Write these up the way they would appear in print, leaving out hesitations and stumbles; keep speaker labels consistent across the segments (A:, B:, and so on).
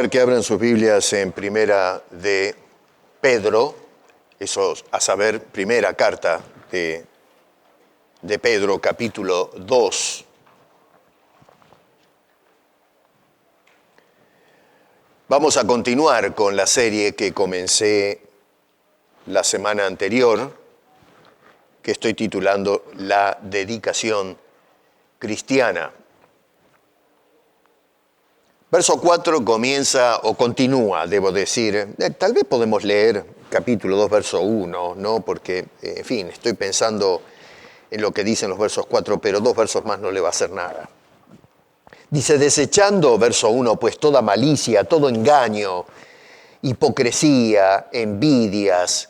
A: invitar que abran sus Biblias en Primera de Pedro, eso a saber, primera carta de Pedro, capítulo 2. Vamos a continuar con la serie que comencé la semana anterior, que estoy titulando La dedicación cristiana. Verso 4 comienza, o continúa, debo decir, tal vez podemos leer capítulo 2, verso 1, ¿no? Porque, en fin, estoy pensando en lo que dicen los versos 4, pero 2 versos más no le va a hacer nada. Dice, desechando, verso 1, pues toda malicia, todo engaño, hipocresía, envidias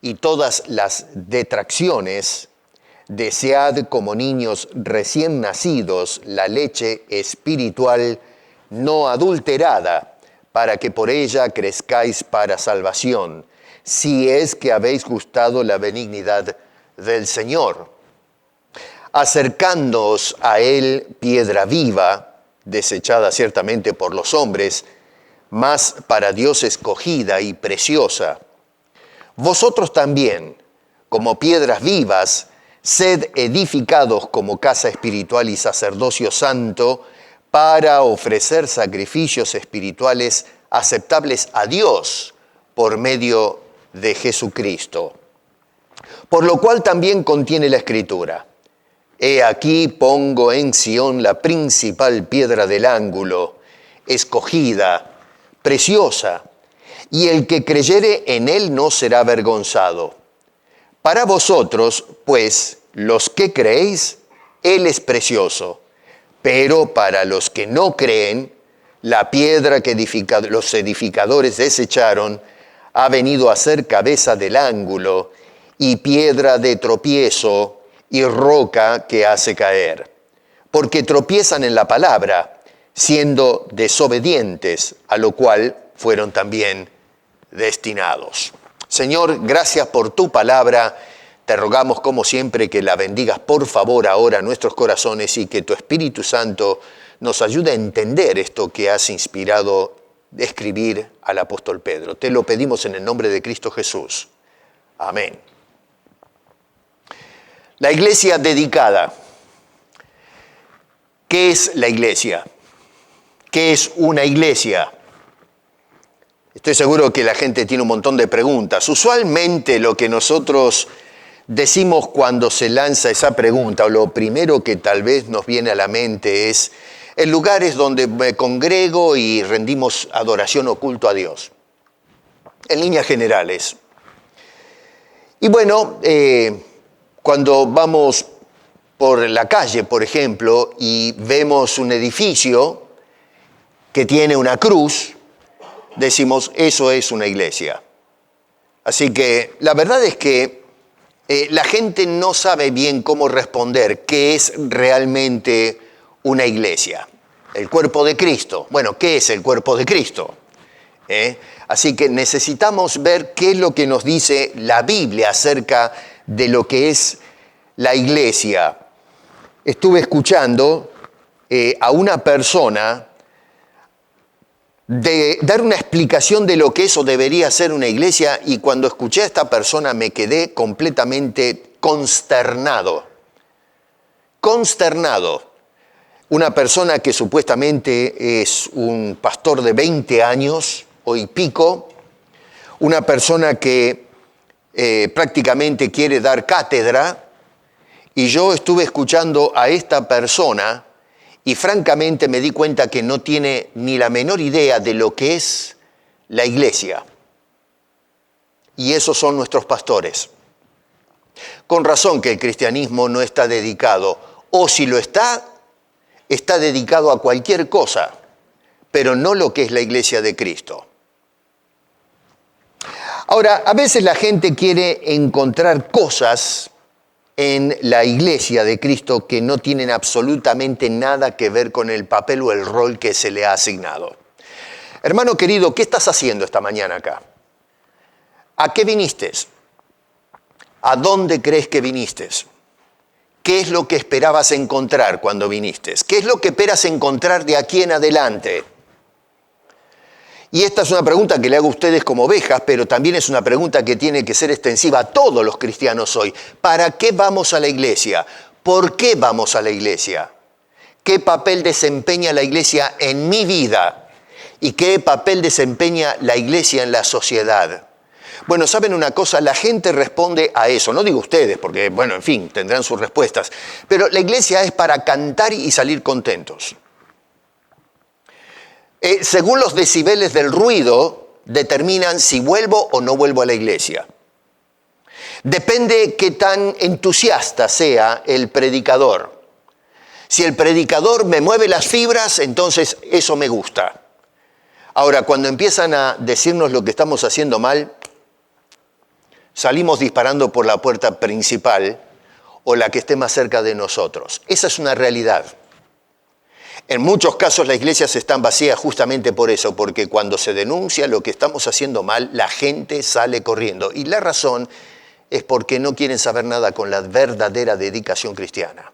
A: y todas las detracciones, desead como niños recién nacidos la leche espiritual no adulterada, para que por ella crezcáis para salvación, si es que habéis gustado la benignidad del Señor. Acercándoos a Él, piedra viva, desechada ciertamente por los hombres, mas para Dios escogida y preciosa. Vosotros también, como piedras vivas, sed edificados como casa espiritual y sacerdocio santo, para ofrecer sacrificios espirituales aceptables a Dios por medio de Jesucristo. Por lo cual también contiene la Escritura: He aquí pongo en Sión la principal piedra del ángulo, escogida, preciosa, y el que creyere en él no será avergonzado. Para vosotros, pues, los que creéis, él es precioso. Pero para los que no creen, la piedra que los edificadores desecharon ha venido a ser cabeza del ángulo y piedra de tropiezo y roca que hace caer. Porque tropiezan en la palabra, siendo desobedientes, a lo cual fueron también destinados. Señor, gracias por tu palabra. Te rogamos, como siempre, que la bendigas, por favor, ahora a nuestros corazones y que tu Espíritu Santo nos ayude a entender esto que has inspirado de escribir al apóstol Pedro. Te lo pedimos en el nombre de Cristo Jesús. Amén. La iglesia dedicada. ¿Qué es la iglesia? ¿Qué es una iglesia? Estoy seguro que la gente tiene un montón de preguntas. Usualmente lo que nosotros decimos cuando se lanza esa pregunta, o lo primero que tal vez nos viene a la mente es, el lugar es donde me congrego y rendimos adoración o culto a Dios. En líneas generales. Y bueno, cuando vamos por la calle, por ejemplo, y vemos un edificio que tiene una cruz, decimos, eso es una iglesia. Así que la verdad es que la gente no sabe bien cómo responder qué es realmente una iglesia. El cuerpo de Cristo. Bueno, ¿qué es el cuerpo de Cristo? Así que necesitamos ver qué es lo que nos dice la Biblia acerca de lo que es la iglesia. Estuve escuchando a una persona de dar una explicación de lo que eso debería ser una iglesia, y cuando escuché a esta persona me quedé completamente consternado. Consternado. Una persona que supuestamente es un pastor de 20 años o y pico, una persona que prácticamente quiere dar cátedra, y yo estuve escuchando a esta persona y francamente me di cuenta que no tiene ni la menor idea de lo que es la iglesia. Y esos son nuestros pastores. Con razón que el cristianismo no está dedicado, o si lo está dedicado a cualquier cosa, pero no lo que es la iglesia de Cristo. Ahora, a veces la gente quiere encontrar cosas en la iglesia de Cristo que no tienen absolutamente nada que ver con el papel o el rol que se le ha asignado. Hermano querido, ¿qué estás haciendo esta mañana acá? ¿A qué viniste? ¿A dónde crees que viniste? ¿Qué es lo que esperabas encontrar cuando viniste? ¿Qué es lo que esperas encontrar de aquí en adelante? Y esta es una pregunta que le hago a ustedes como ovejas, pero también es una pregunta que tiene que ser extensiva a todos los cristianos hoy. ¿Para qué vamos a la iglesia? ¿Por qué vamos a la iglesia? ¿Qué papel desempeña la iglesia en mi vida? ¿Y qué papel desempeña la iglesia en la sociedad? Bueno, ¿saben una cosa? La gente responde a eso. No digo ustedes, porque, bueno, en fin, tendrán sus respuestas. Pero la iglesia es para cantar y salir contentos. Según los decibeles del ruido, determinan si vuelvo o no vuelvo a la iglesia. Depende qué tan entusiasta sea el predicador. Si el predicador me mueve las fibras, entonces eso me gusta. Ahora, cuando empiezan a decirnos lo que estamos haciendo mal, salimos disparando por la puerta principal o la que esté más cerca de nosotros. Esa es una realidad. En muchos casos las iglesias están vacías justamente por eso, porque cuando se denuncia lo que estamos haciendo mal, la gente sale corriendo. Y la razón es porque no quieren saber nada con la verdadera dedicación cristiana.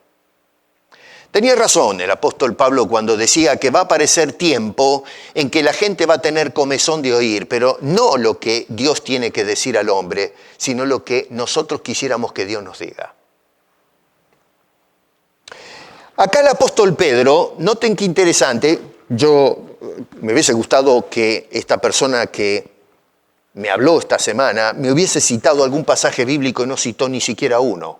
A: Tenía razón el apóstol Pablo cuando decía que va a aparecer tiempo en que la gente va a tener comezón de oír, pero no lo que Dios tiene que decir al hombre, sino lo que nosotros quisiéramos que Dios nos diga. Acá el apóstol Pedro, noten qué interesante, me hubiese gustado que esta persona que me habló esta semana me hubiese citado algún pasaje bíblico y no citó ni siquiera uno.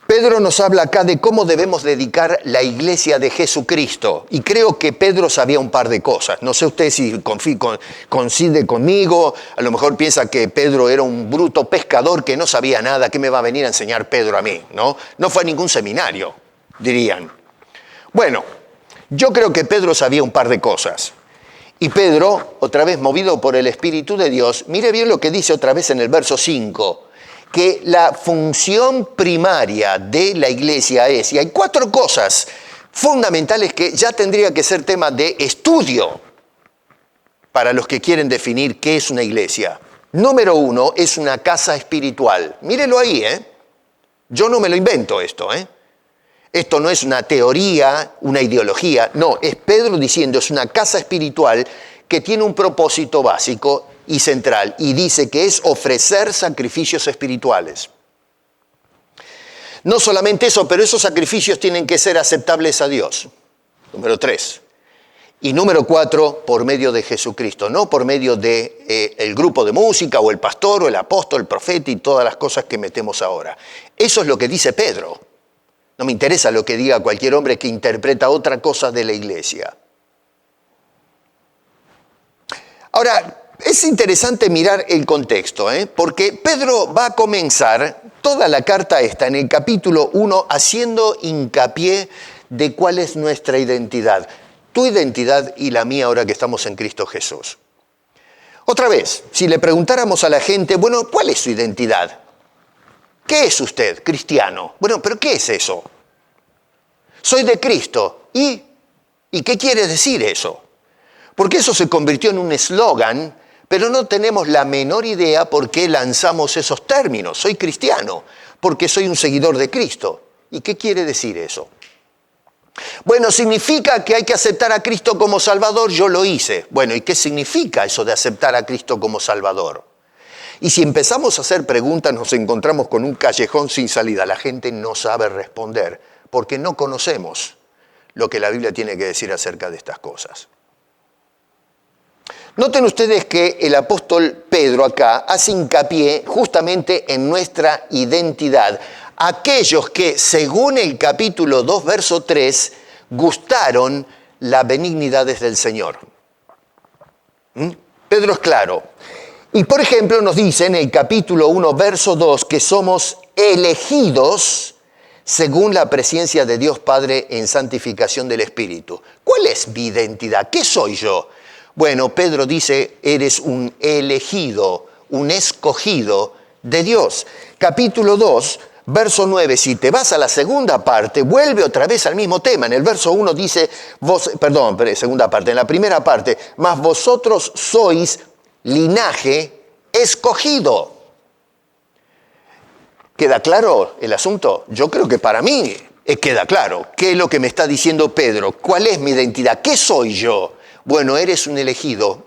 A: Pedro nos habla acá de cómo debemos dedicar la iglesia de Jesucristo. Y creo que Pedro sabía un par de cosas. No sé usted si coincide conmigo. A lo mejor piensa que Pedro era un bruto pescador que no sabía nada. ¿Qué me va a venir a enseñar Pedro a mí? No fue a ningún seminario, dirían. Bueno, yo creo que Pedro sabía un par de cosas. Y Pedro, otra vez movido por el Espíritu de Dios, mire bien lo que dice otra vez en el verso 5. Que la función primaria de la iglesia es, y hay 4 cosas fundamentales que ya tendría que ser tema de estudio para los que quieren definir qué es una iglesia. Número 1, es una casa espiritual. Mírelo ahí, Yo no me lo invento esto, Esto no es una teoría, una ideología, no, es Pedro diciendo, es una casa espiritual que tiene un propósito básico y central, y dice que es ofrecer sacrificios espirituales. No solamente eso, pero esos sacrificios tienen que ser aceptables a Dios. Número 3. Y número 4, por medio de Jesucristo, no por medio de el grupo de música, o el pastor, o el apóstol, el profeta, y todas las cosas que metemos ahora. Eso es lo que dice Pedro. No me interesa lo que diga cualquier hombre que interpreta otra cosa de la iglesia. Ahora, es interesante mirar el contexto, porque Pedro va a comenzar toda la carta esta en el capítulo 1 haciendo hincapié de cuál es nuestra identidad. Tu identidad y la mía ahora que estamos en Cristo Jesús. Otra vez, si le preguntáramos a la gente, bueno, ¿cuál es su identidad? ¿Qué es usted, cristiano? Bueno, ¿pero qué es eso? Soy de Cristo. ¿Y qué quiere decir eso? Porque eso se convirtió en un eslogan, pero no tenemos la menor idea por qué lanzamos esos términos. Soy cristiano, porque soy un seguidor de Cristo. ¿Y qué quiere decir eso? Bueno, significa que hay que aceptar a Cristo como Salvador. Yo lo hice. Bueno, ¿y qué significa eso de aceptar a Cristo como Salvador? Y si empezamos a hacer preguntas, nos encontramos con un callejón sin salida. La gente no sabe responder, porque no conocemos lo que la Biblia tiene que decir acerca de estas cosas. Noten ustedes que el apóstol Pedro acá hace hincapié justamente en nuestra identidad. Aquellos que, según el capítulo 2, verso 3, gustaron las benignidades del Señor. Pedro es claro. Y por ejemplo nos dice en el capítulo 1, verso 2, que somos elegidos según la presencia de Dios Padre en santificación del Espíritu. ¿Cuál es mi identidad? ¿Qué soy yo? Bueno, Pedro dice, eres un elegido, un escogido de Dios. Capítulo 2, verso 9, si te vas a la segunda parte, vuelve otra vez al mismo tema. En el verso 1 dice, en la primera parte, mas vosotros sois linaje escogido. ¿Queda claro el asunto? Yo creo que para mí queda claro. ¿Qué es lo que me está diciendo Pedro? ¿Cuál es mi identidad? ¿Qué soy yo? Bueno, eres un elegido.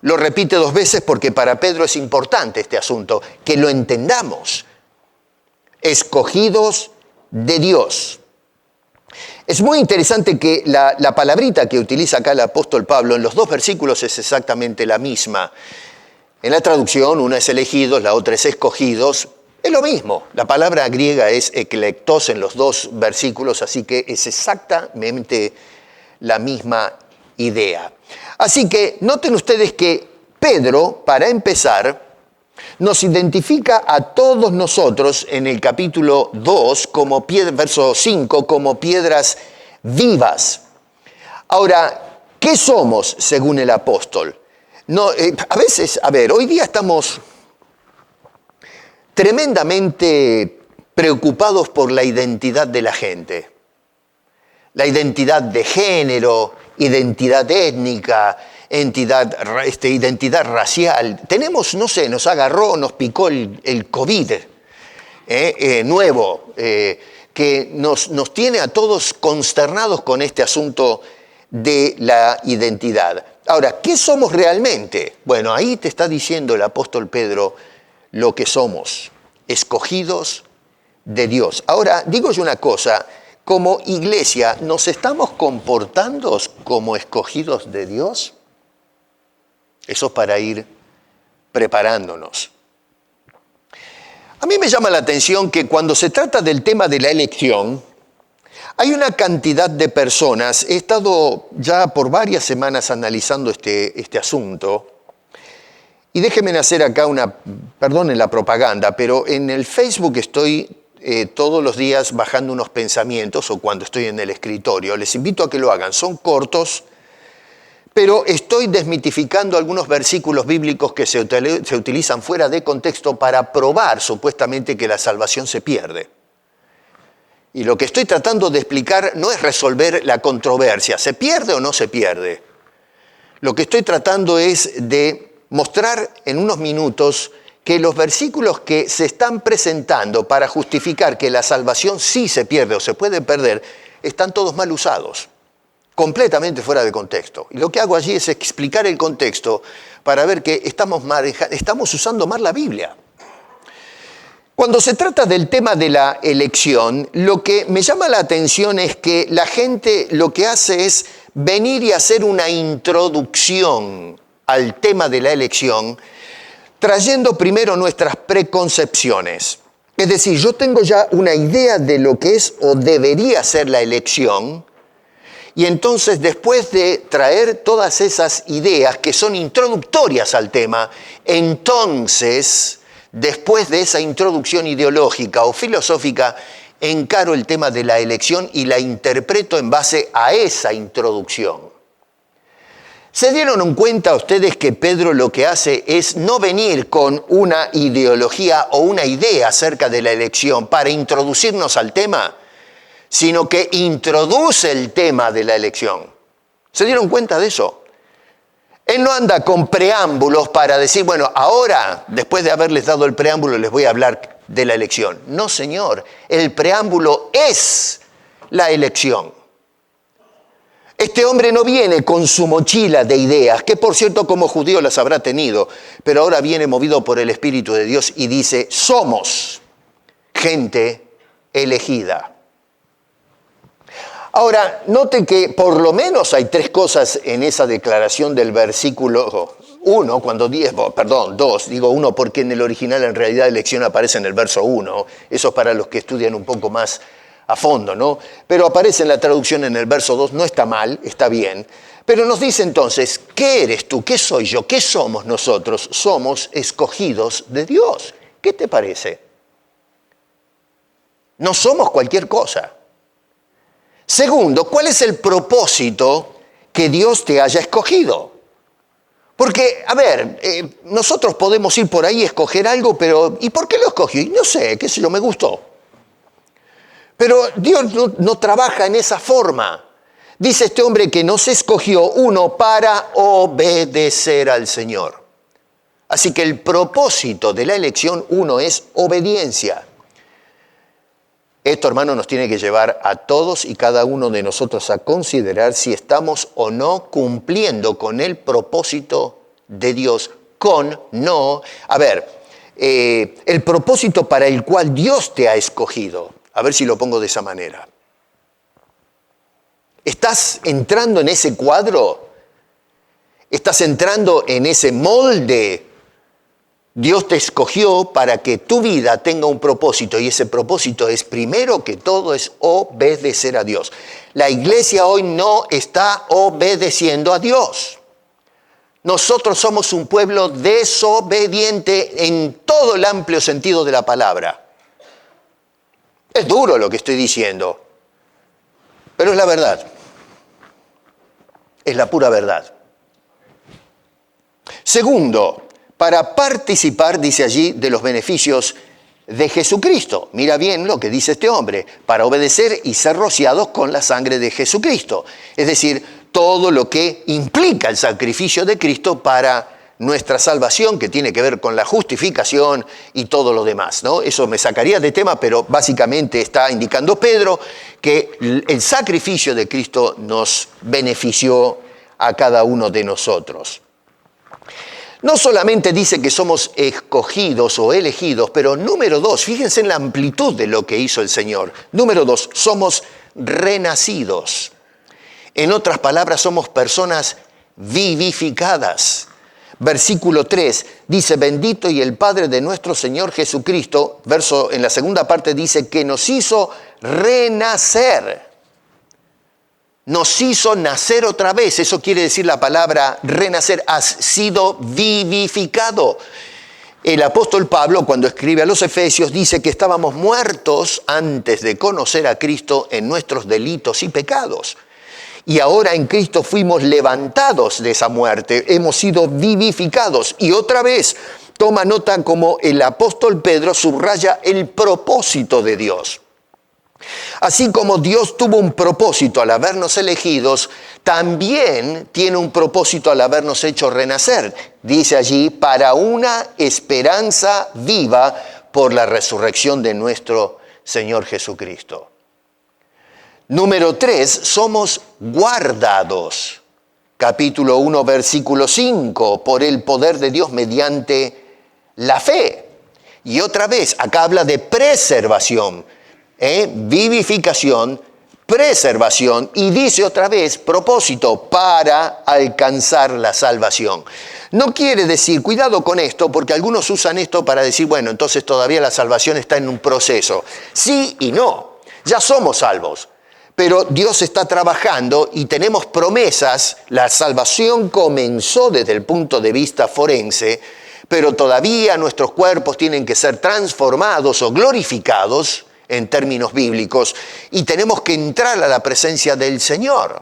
A: Lo repite 2 veces porque para Pedro es importante este asunto, que lo entendamos. Escogidos de Dios. Es muy interesante que la palabrita que utiliza acá el apóstol Pablo en los 2 versículos es exactamente la misma. En la traducción, una es elegidos, la otra es escogidos. Es lo mismo. La palabra griega es eklektos en los 2 versículos, así que es exactamente la misma idea. Así que noten ustedes que Pedro, para empezar, nos identifica a todos nosotros en el capítulo 2, verso 5, como piedras vivas. Ahora, ¿qué somos según el apóstol? No, hoy día estamos tremendamente preocupados por la identidad de la gente. La identidad de género, identidad étnica, identidad racial. Tenemos, nos agarró, nos picó el COVID nuevo, que nos tiene a todos consternados con este asunto de la identidad. Ahora, ¿qué somos realmente? Bueno, ahí te está diciendo el apóstol Pedro lo que somos, escogidos de Dios. Ahora, digo yo una cosa, como iglesia, ¿nos estamos comportando como escogidos de Dios? Eso para ir preparándonos. A mí me llama la atención que cuando se trata del tema de la elección, hay una cantidad de personas, he estado ya por varias semanas analizando este asunto, y déjenme hacer acá perdonen la propaganda, pero en el Facebook estoy todos los días bajando unos pensamientos, o cuando estoy en el escritorio, les invito a que lo hagan, son cortos, pero estoy desmitificando algunos versículos bíblicos que se utilizan fuera de contexto para probar supuestamente que la salvación se pierde. Y lo que estoy tratando de explicar no es resolver la controversia, ¿se pierde o no se pierde? Lo que estoy tratando es de mostrar en unos minutos que los versículos que se están presentando para justificar que la salvación sí se pierde o se puede perder, están todos mal usados, completamente fuera de contexto. Y lo que hago allí es explicar el contexto para ver que estamos usando mal la Biblia. Cuando se trata del tema de la elección, lo que me llama la atención es que la gente lo que hace es venir y hacer una introducción al tema de la elección, trayendo primero nuestras preconcepciones. Es decir, yo tengo ya una idea de lo que es o debería ser la elección, y entonces después de traer todas esas ideas que son introductorias al tema, entonces, después de esa introducción ideológica o filosófica, encaro el tema de la elección y la interpreto en base a esa introducción. ¿Se dieron cuenta ustedes que Pedro lo que hace es no venir con una ideología o una idea acerca de la elección para introducirnos al tema, sino que introduce el tema de la elección? ¿Se dieron cuenta de eso? Él no anda con preámbulos para decir, bueno, ahora, después de haberles dado el preámbulo, les voy a hablar de la elección. No, señor, el preámbulo es la elección. Este hombre no viene con su mochila de ideas, que por cierto como judío las habrá tenido, pero ahora viene movido por el Espíritu de Dios y dice, somos gente elegida. Ahora, noten que por lo menos hay 3 cosas en esa declaración del versículo 1, cuando 2, digo 1 porque en el original en realidad elección aparece en el verso 1, eso es para los que estudian un poco más a fondo, ¿no? Pero aparece en la traducción en el verso 2, no está mal, está bien. Pero nos dice entonces, ¿qué eres tú? ¿Qué soy yo? ¿Qué somos nosotros? Somos escogidos de Dios. ¿Qué te parece? No somos cualquier cosa. Segundo, ¿cuál es el propósito que Dios te haya escogido? Porque, a ver, nosotros podemos ir por ahí y escoger algo, pero ¿y por qué lo escogí? No sé, qué sé yo, me gustó. Pero Dios no trabaja en esa forma. Dice este hombre que nos escogió para obedecer al Señor. Así que el propósito de la elección es obediencia. Esto, hermano, nos tiene que llevar a todos y cada uno de nosotros a considerar si estamos o no cumpliendo con el propósito de Dios, el propósito para el cual Dios te ha escogido. A ver si lo pongo de esa manera. ¿Estás entrando en ese cuadro? ¿Estás entrando en ese molde? Dios te escogió para que tu vida tenga un propósito, y ese propósito es, primero que todo, es obedecer a Dios. La iglesia hoy no está obedeciendo a Dios. Nosotros somos un pueblo desobediente en todo el amplio sentido de la palabra. Es duro lo que estoy diciendo, pero es la verdad. Es la pura verdad. Segundo, para participar, dice allí, de los beneficios de Jesucristo. Mira bien lo que dice este hombre, para obedecer y ser rociados con la sangre de Jesucristo. Es decir, todo lo que implica el sacrificio de Cristo para nuestra salvación, que tiene que ver con la justificación y todo lo demás, ¿no? Eso me sacaría de tema, pero básicamente está indicando Pedro que el sacrificio de Cristo nos benefició a cada uno de nosotros. No solamente dice que somos escogidos o elegidos, pero número 2, fíjense en la amplitud de lo que hizo el Señor. Número 2, somos renacidos. En otras palabras, somos personas vivificadas. Versículo 3 dice, bendito y el Padre de nuestro Señor Jesucristo, en la segunda parte dice que nos hizo renacer. Nos hizo nacer otra vez. Eso quiere decir la palabra renacer. Has sido vivificado. El apóstol Pablo, cuando escribe a los Efesios, dice que estábamos muertos antes de conocer a Cristo en nuestros delitos y pecados. Y ahora en Cristo fuimos levantados de esa muerte. Hemos sido vivificados. Y otra vez toma nota como el apóstol Pedro subraya el propósito de Dios. Así como Dios tuvo un propósito al habernos elegidos, también tiene un propósito al habernos hecho renacer. Dice allí, para una esperanza viva por la resurrección de nuestro Señor Jesucristo. Número 3, somos guardados. Capítulo 1, versículo 5, por el poder de Dios mediante la fe. Y otra vez, acá habla de preservación. Vivificación, preservación, y dice otra vez, propósito, para alcanzar la salvación. No quiere decir, cuidado con esto, porque algunos usan esto para decir, bueno, entonces todavía la salvación está en un proceso. Sí y no, ya somos salvos, pero Dios está trabajando y tenemos promesas. La salvación comenzó desde el punto de vista forense, pero todavía nuestros cuerpos tienen que ser transformados o glorificados, en términos bíblicos, y tenemos que entrar a la presencia del Señor.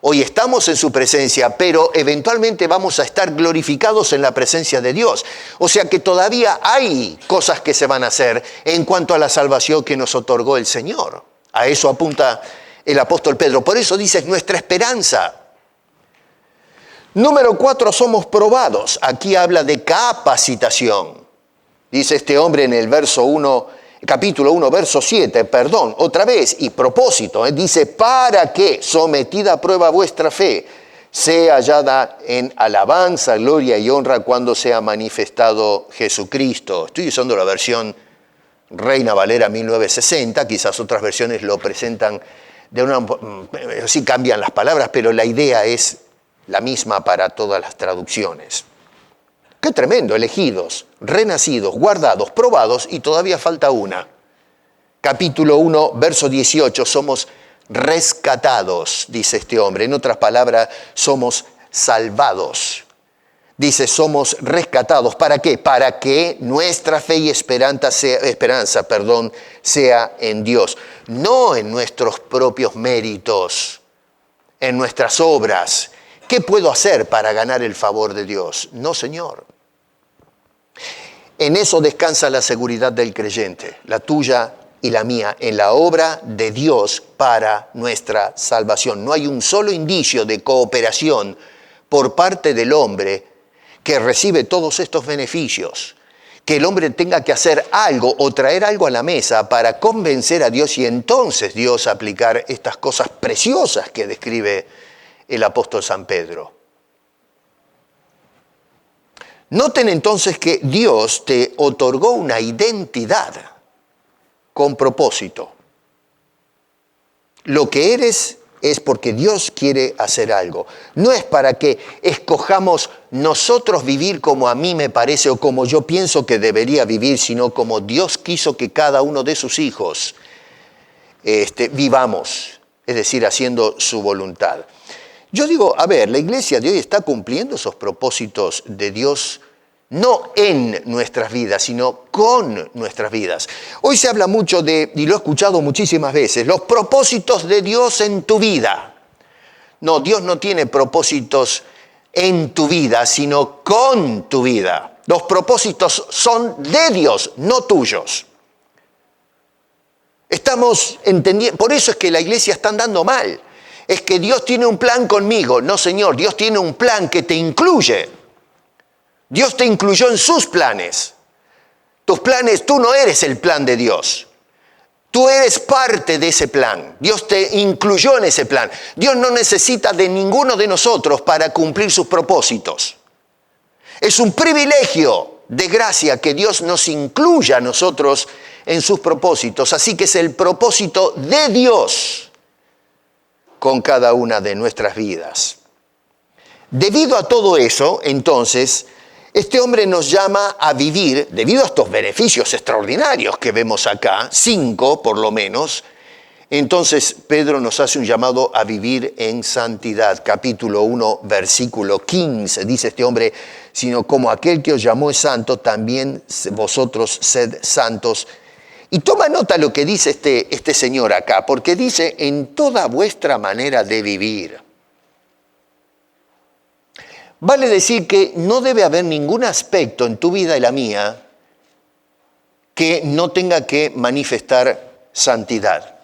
A: Hoy estamos en su presencia, pero eventualmente vamos a estar glorificados en la presencia de Dios. O sea que todavía hay cosas que se van a hacer en cuanto a la salvación que nos otorgó el Señor. A eso apunta el apóstol Pedro. Por eso dice, es nuestra esperanza. Número 4, somos probados. Aquí habla de capacitación. Dice este hombre en el capítulo 1, verso 7, otra vez, y propósito, dice, para que, sometida a prueba vuestra fe, sea hallada en alabanza, gloria y honra cuando sea manifestado Jesucristo. Estoy usando la versión Reina Valera 1960, quizás otras versiones lo presentan sí cambian las palabras, pero la idea es la misma para todas las traducciones. ¡Qué tremendo! Elegidos, renacidos, guardados, probados, y todavía falta una. Capítulo 1, verso 18, somos rescatados, dice este hombre. En otras palabras, somos salvados. Dice, somos rescatados. ¿Para qué? Para que nuestra fe y esperanza sea en Dios. No en nuestros propios méritos, en nuestras obras. ¿Qué puedo hacer para ganar el favor de Dios? No, Señor. En eso descansa la seguridad del creyente, la tuya y la mía, en la obra de Dios para nuestra salvación. No hay un solo indicio de cooperación por parte del hombre que recibe todos estos beneficios, que el hombre tenga que hacer algo o traer algo a la mesa para convencer a Dios y entonces Dios aplicar estas cosas preciosas que describe el apóstol San Pedro. Noten entonces que Dios te otorgó una identidad con propósito. Lo que eres es porque Dios quiere hacer algo. No es para que escojamos nosotros vivir como a mí me parece o como yo pienso que debería vivir, sino como Dios quiso que cada uno de sus hijos vivamos, es decir, haciendo su voluntad. Yo digo, a ver, la iglesia de hoy está cumpliendo esos propósitos de Dios, no en nuestras vidas, sino con nuestras vidas. Hoy se habla mucho de, y lo he escuchado muchísimas veces, los propósitos de Dios en tu vida. No, Dios no tiene propósitos en tu vida, sino con tu vida. Los propósitos son de Dios, no tuyos. Estamos entendiendo, por eso es que la iglesia está andando mal. Es que Dios tiene un plan conmigo. No, Señor, Dios tiene un plan que te incluye. Dios te incluyó en sus planes. Tus planes, tú no eres el plan de Dios. Tú eres parte de ese plan. Dios te incluyó en ese plan. Dios no necesita de ninguno de nosotros para cumplir sus propósitos. Es un privilegio de gracia que Dios nos incluya a nosotros en sus propósitos. Así que es el propósito de Dios con cada una de nuestras vidas. Debido a todo eso, entonces, este hombre nos llama a vivir, debido a estos beneficios extraordinarios que vemos acá, 5 por lo menos, entonces Pedro nos hace un llamado a vivir en santidad. Capítulo 1, versículo 15, dice este hombre, sino como aquel que os llamó es santo, también vosotros sed santos. Y toma nota lo que dice este señor acá, porque dice, en toda vuestra manera de vivir. Vale decir que no debe haber ningún aspecto en tu vida y la mía que no tenga que manifestar santidad.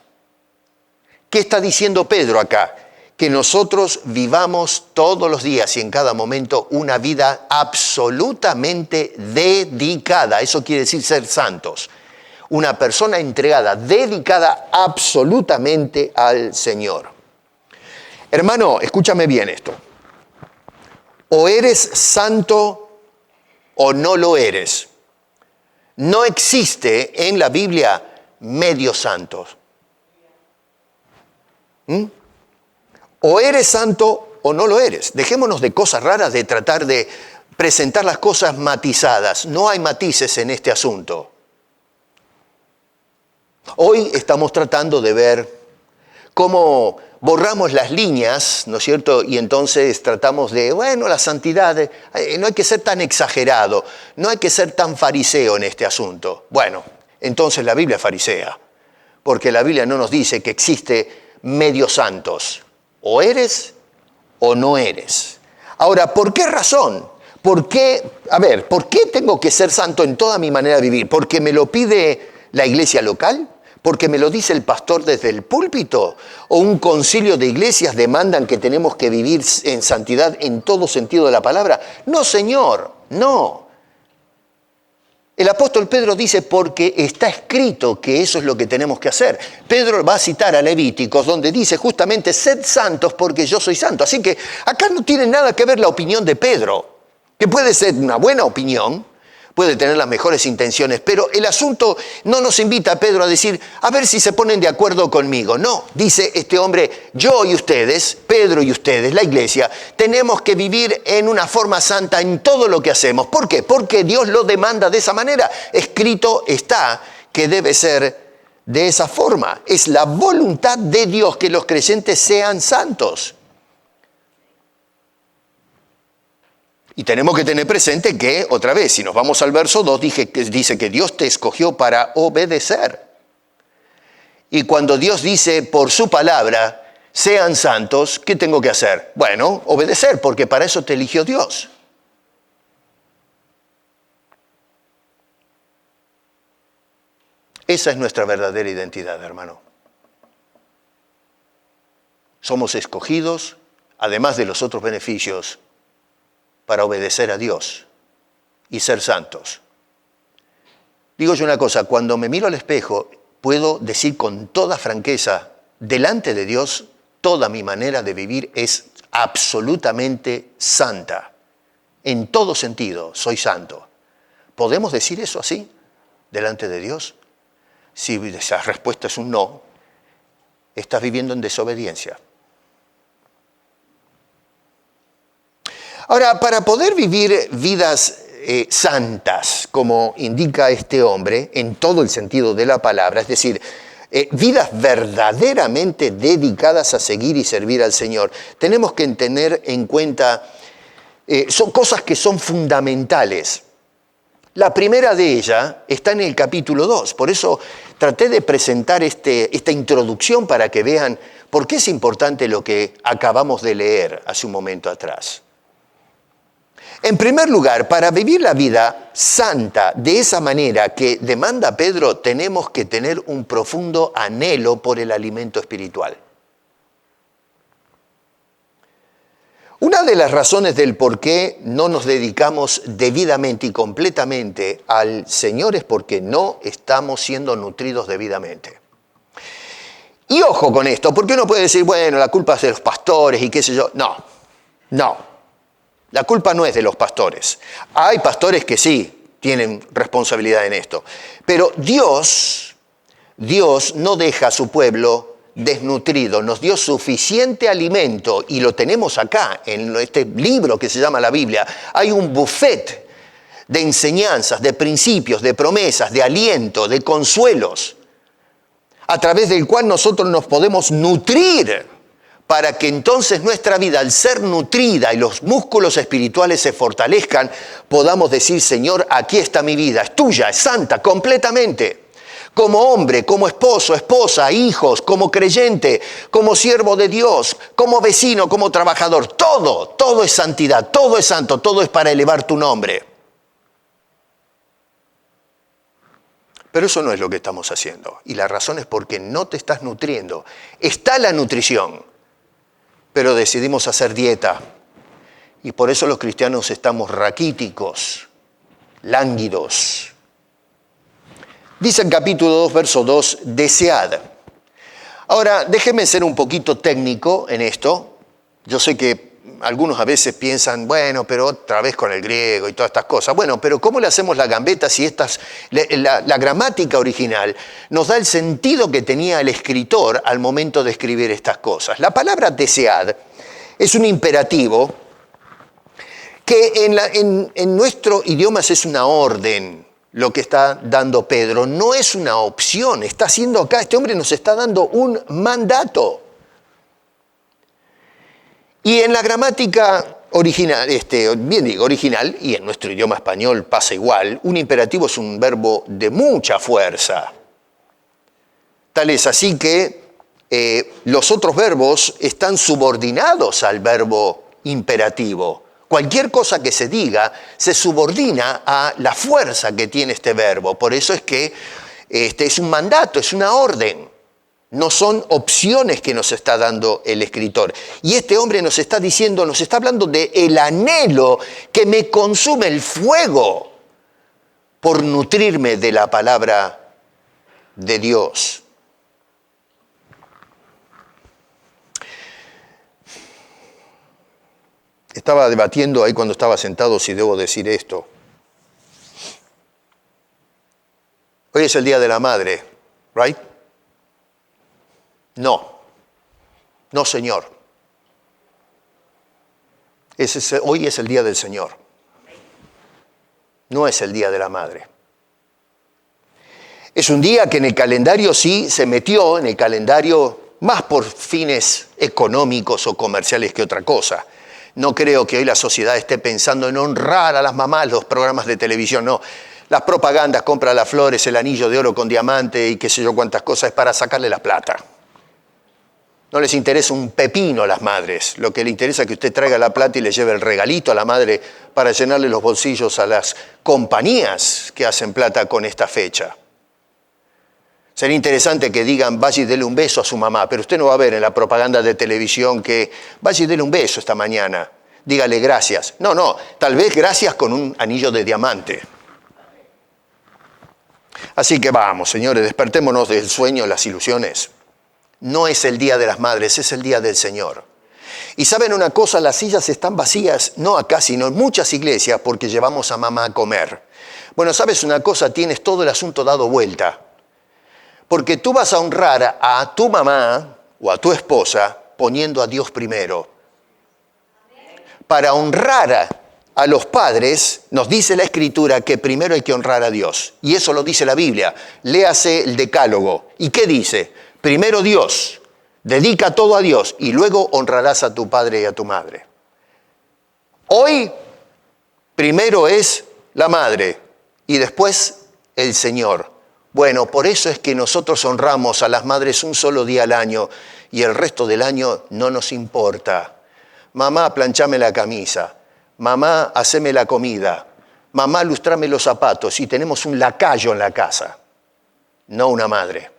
A: ¿Qué está diciendo Pedro acá? Que nosotros vivamos todos los días y en cada momento una vida absolutamente dedicada. Eso quiere decir ser santos. Una persona entregada, dedicada absolutamente al Señor. Hermano, escúchame bien esto. O eres santo o no lo eres. No existe en la Biblia medios santos. O eres santo o no lo eres. Dejémonos de cosas raras, de tratar de presentar las cosas matizadas. No hay matices en este asunto. Hoy estamos tratando de ver cómo borramos las líneas, ¿no es cierto? Y entonces tratamos de, bueno, la santidad, no hay que ser tan exagerado, no hay que ser tan fariseo en este asunto. Bueno, entonces la Biblia es farisea, porque la Biblia no nos dice que existe medios santos. O eres o no eres. Ahora, ¿por qué razón? ¿Por qué tengo que ser santo en toda mi manera de vivir? ¿Porque me lo pide la iglesia local? ¿Porque me lo dice el pastor desde el púlpito? ¿O un concilio de iglesias demandan que tenemos que vivir en santidad en todo sentido de la palabra? No, Señor, no. El apóstol Pedro dice porque está escrito que eso es lo que tenemos que hacer. Pedro va a citar a Levíticos donde dice justamente, sed santos porque yo soy santo. Así que acá no tiene nada que ver la opinión de Pedro, que puede ser una buena opinión, puede tener las mejores intenciones, pero el asunto no nos invita a Pedro a decir, a ver si se ponen de acuerdo conmigo. No, dice este hombre, yo y ustedes, Pedro y ustedes, la iglesia, tenemos que vivir en una forma santa en todo lo que hacemos. ¿Por qué? Porque Dios lo demanda de esa manera. Escrito está que debe ser de esa forma. Es la voluntad de Dios que los creyentes sean santos. Y tenemos que tener presente que, otra vez, si nos vamos al verso 2, dice que Dios te escogió para obedecer. Y cuando Dios dice por su palabra, sean santos, ¿qué tengo que hacer? Bueno, obedecer, porque para eso te eligió Dios. Esa es nuestra verdadera identidad, hermano. Somos escogidos, además de los otros beneficios, para obedecer a Dios y ser santos. Digo yo una cosa, cuando me miro al espejo, puedo decir con toda franqueza, delante de Dios, toda mi manera de vivir es absolutamente santa. En todo sentido, soy santo. ¿Podemos decir eso así, delante de Dios? Si esa respuesta es un no, estás viviendo en desobediencia. Ahora, para poder vivir vidas santas, como indica este hombre, en todo el sentido de la palabra, es decir, vidas verdaderamente dedicadas a seguir y servir al Señor, tenemos que tener en cuenta, son cosas que son fundamentales. La primera de ellas está en el capítulo 2, por eso traté de presentar esta introducción para que vean por qué es importante lo que acabamos de leer hace un momento atrás. En primer lugar, para vivir la vida santa de esa manera que demanda Pedro, tenemos que tener un profundo anhelo por el alimento espiritual. Una de las razones del por qué no nos dedicamos debidamente y completamente al Señor es porque no estamos siendo nutridos debidamente. Y ojo con esto, porque uno puede decir, bueno, la culpa es de los pastores y qué sé yo. No. La culpa no es de los pastores. Hay pastores que sí tienen responsabilidad en esto. Pero Dios no deja a su pueblo desnutrido. Nos dio suficiente alimento y lo tenemos acá, en este libro que se llama la Biblia. Hay un buffet de enseñanzas, de principios, de promesas, de aliento, de consuelos, a través del cual nosotros nos podemos nutrir, para que entonces nuestra vida, al ser nutrida y los músculos espirituales se fortalezcan, podamos decir, Señor, aquí está mi vida, es tuya, es santa, completamente. Como hombre, como esposo, esposa, hijos, como creyente, como siervo de Dios, como vecino, como trabajador, todo es santidad, todo es santo, todo es para elevar tu nombre. Pero eso no es lo que estamos haciendo. Y la razón es porque no te estás nutriendo. Está la nutrición, pero decidimos hacer dieta. Y por eso los cristianos estamos raquíticos, lánguidos. Dice en capítulo 2, verso 2, desead. Ahora, déjeme ser un poquito técnico en esto. Yo sé que algunos a veces piensan, bueno, pero otra vez con el griego y todas estas cosas. Bueno, pero ¿cómo le hacemos la gambeta si la gramática original nos da el sentido que tenía el escritor al momento de escribir estas cosas? La palabra desead es un imperativo que en nuestro idioma es una orden, lo que está dando Pedro. No es una opción, está haciendo acá, este hombre nos está dando un mandato. Y en la gramática original, original, y en nuestro idioma español pasa igual, un imperativo es un verbo de mucha fuerza. Tal es así que los otros verbos están subordinados al verbo imperativo. Cualquier cosa que se diga se subordina a la fuerza que tiene este verbo. Por eso es que es un mandato, es una orden. No son opciones que nos está dando el escritor. Y este hombre nos está diciendo, nos está hablando de el anhelo que me consume el fuego por nutrirme de la palabra de Dios. Estaba debatiendo ahí cuando estaba sentado si debo decir esto. Hoy es el Día de la Madre, ¿right? No, Señor. Hoy es el Día del Señor. No es el Día de la Madre. Es un día que en el calendario sí se metió, en el calendario más por fines económicos o comerciales que otra cosa. No creo que hoy la sociedad esté pensando en honrar a las mamás, los programas de televisión, no. Las propagandas, compra las flores, el anillo de oro con diamante y qué sé yo cuántas cosas, es para sacarle la plata. No les interesa un pepino a las madres. Lo que le interesa es que usted traiga la plata y le lleve el regalito a la madre para llenarle los bolsillos a las compañías que hacen plata con esta fecha. Sería interesante que digan, vaya y dele un beso a su mamá, pero usted no va a ver en la propaganda de televisión que vaya y dele un beso esta mañana, dígale gracias. No, tal vez gracias con un anillo de diamante. Así que vamos, señores, despertémonos del sueño, las ilusiones. No es el Día de las Madres, es el Día del Señor. Y saben una cosa, las sillas están vacías, no acá, sino en muchas iglesias, porque llevamos a mamá a comer. Bueno, ¿sabes una cosa? Tienes todo el asunto dado vuelta. Porque tú vas a honrar a tu mamá o a tu esposa poniendo a Dios primero. Para honrar a los padres, nos dice la Escritura que primero hay que honrar a Dios. Y eso lo dice la Biblia. Léase el Decálogo. ¿Y qué dice? Primero Dios. Dedica todo a Dios y luego honrarás a tu padre y a tu madre. Hoy, primero es la madre y después el Señor. Bueno, por eso es que nosotros honramos a las madres un solo día al año y el resto del año no nos importa. Mamá, planchame la camisa. Mamá, haceme la comida. Mamá, lustrame los zapatos. Y tenemos un lacayo en la casa, no una madre.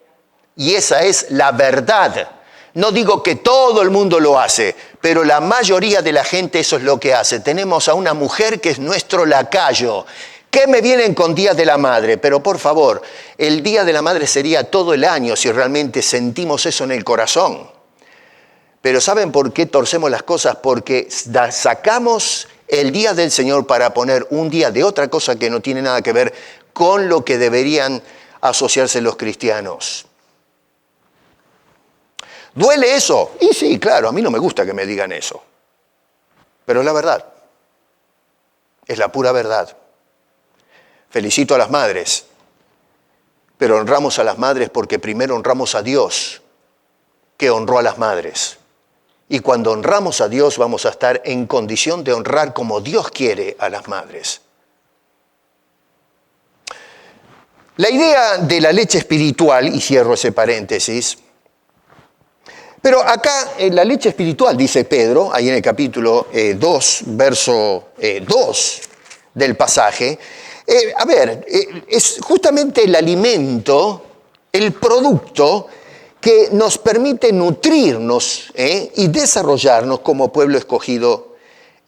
A: Y esa es la verdad. No digo que todo el mundo lo hace, pero la mayoría de la gente eso es lo que hace. Tenemos a una mujer que es nuestro lacayo. ¿Qué me vienen con Días de la Madre? Pero por favor, el Día de la Madre sería todo el año si realmente sentimos eso en el corazón. Pero ¿saben por qué torcemos las cosas? Porque sacamos el Día del Señor para poner un día de otra cosa que no tiene nada que ver con lo que deberían asociarse los cristianos. ¿Duele eso? Y sí, claro, a mí no me gusta que me digan eso. Pero es la verdad. Es la pura verdad. Felicito a las madres, pero honramos a las madres porque primero honramos a Dios, que honró a las madres. Y cuando honramos a Dios vamos a estar en condición de honrar como Dios quiere a las madres. La idea de la leche espiritual, y cierro ese paréntesis, pero acá en la leche espiritual, dice Pedro, ahí en el capítulo 2, verso 2 del pasaje, es justamente el alimento, el producto que nos permite nutrirnos y desarrollarnos como pueblo escogido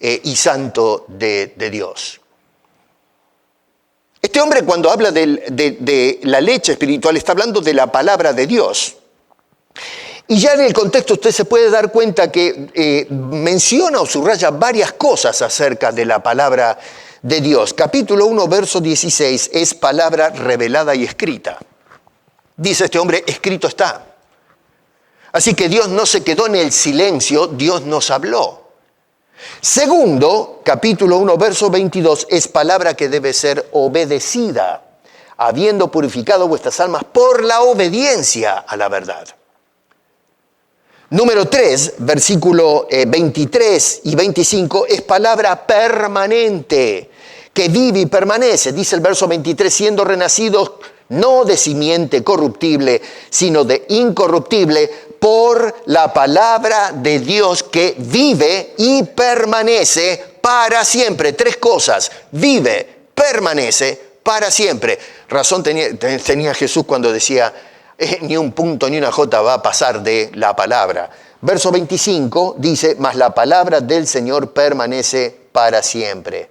A: y santo de Dios. Este hombre cuando habla de la leche espiritual está hablando de la palabra de Dios. Y ya en el contexto usted se puede dar cuenta que menciona o subraya varias cosas acerca de la palabra de Dios. Capítulo 1, verso 16, es palabra revelada y escrita. Dice este hombre, escrito está. Así que Dios no se quedó en el silencio, Dios nos habló. Segundo, capítulo 1, verso 22, es palabra que debe ser obedecida, habiendo purificado vuestras almas por la obediencia a la verdad. Número 3, versículo 23 y 25, es palabra permanente, que vive y permanece. Dice el verso 23, siendo renacidos no de simiente corruptible, sino de incorruptible, por la palabra de Dios que vive y permanece para siempre. Tres cosas, vive, permanece para siempre. Razón tenía Jesús cuando decía, ni un punto ni una jota va a pasar de la palabra. Verso 25 dice, mas la palabra del Señor permanece para siempre.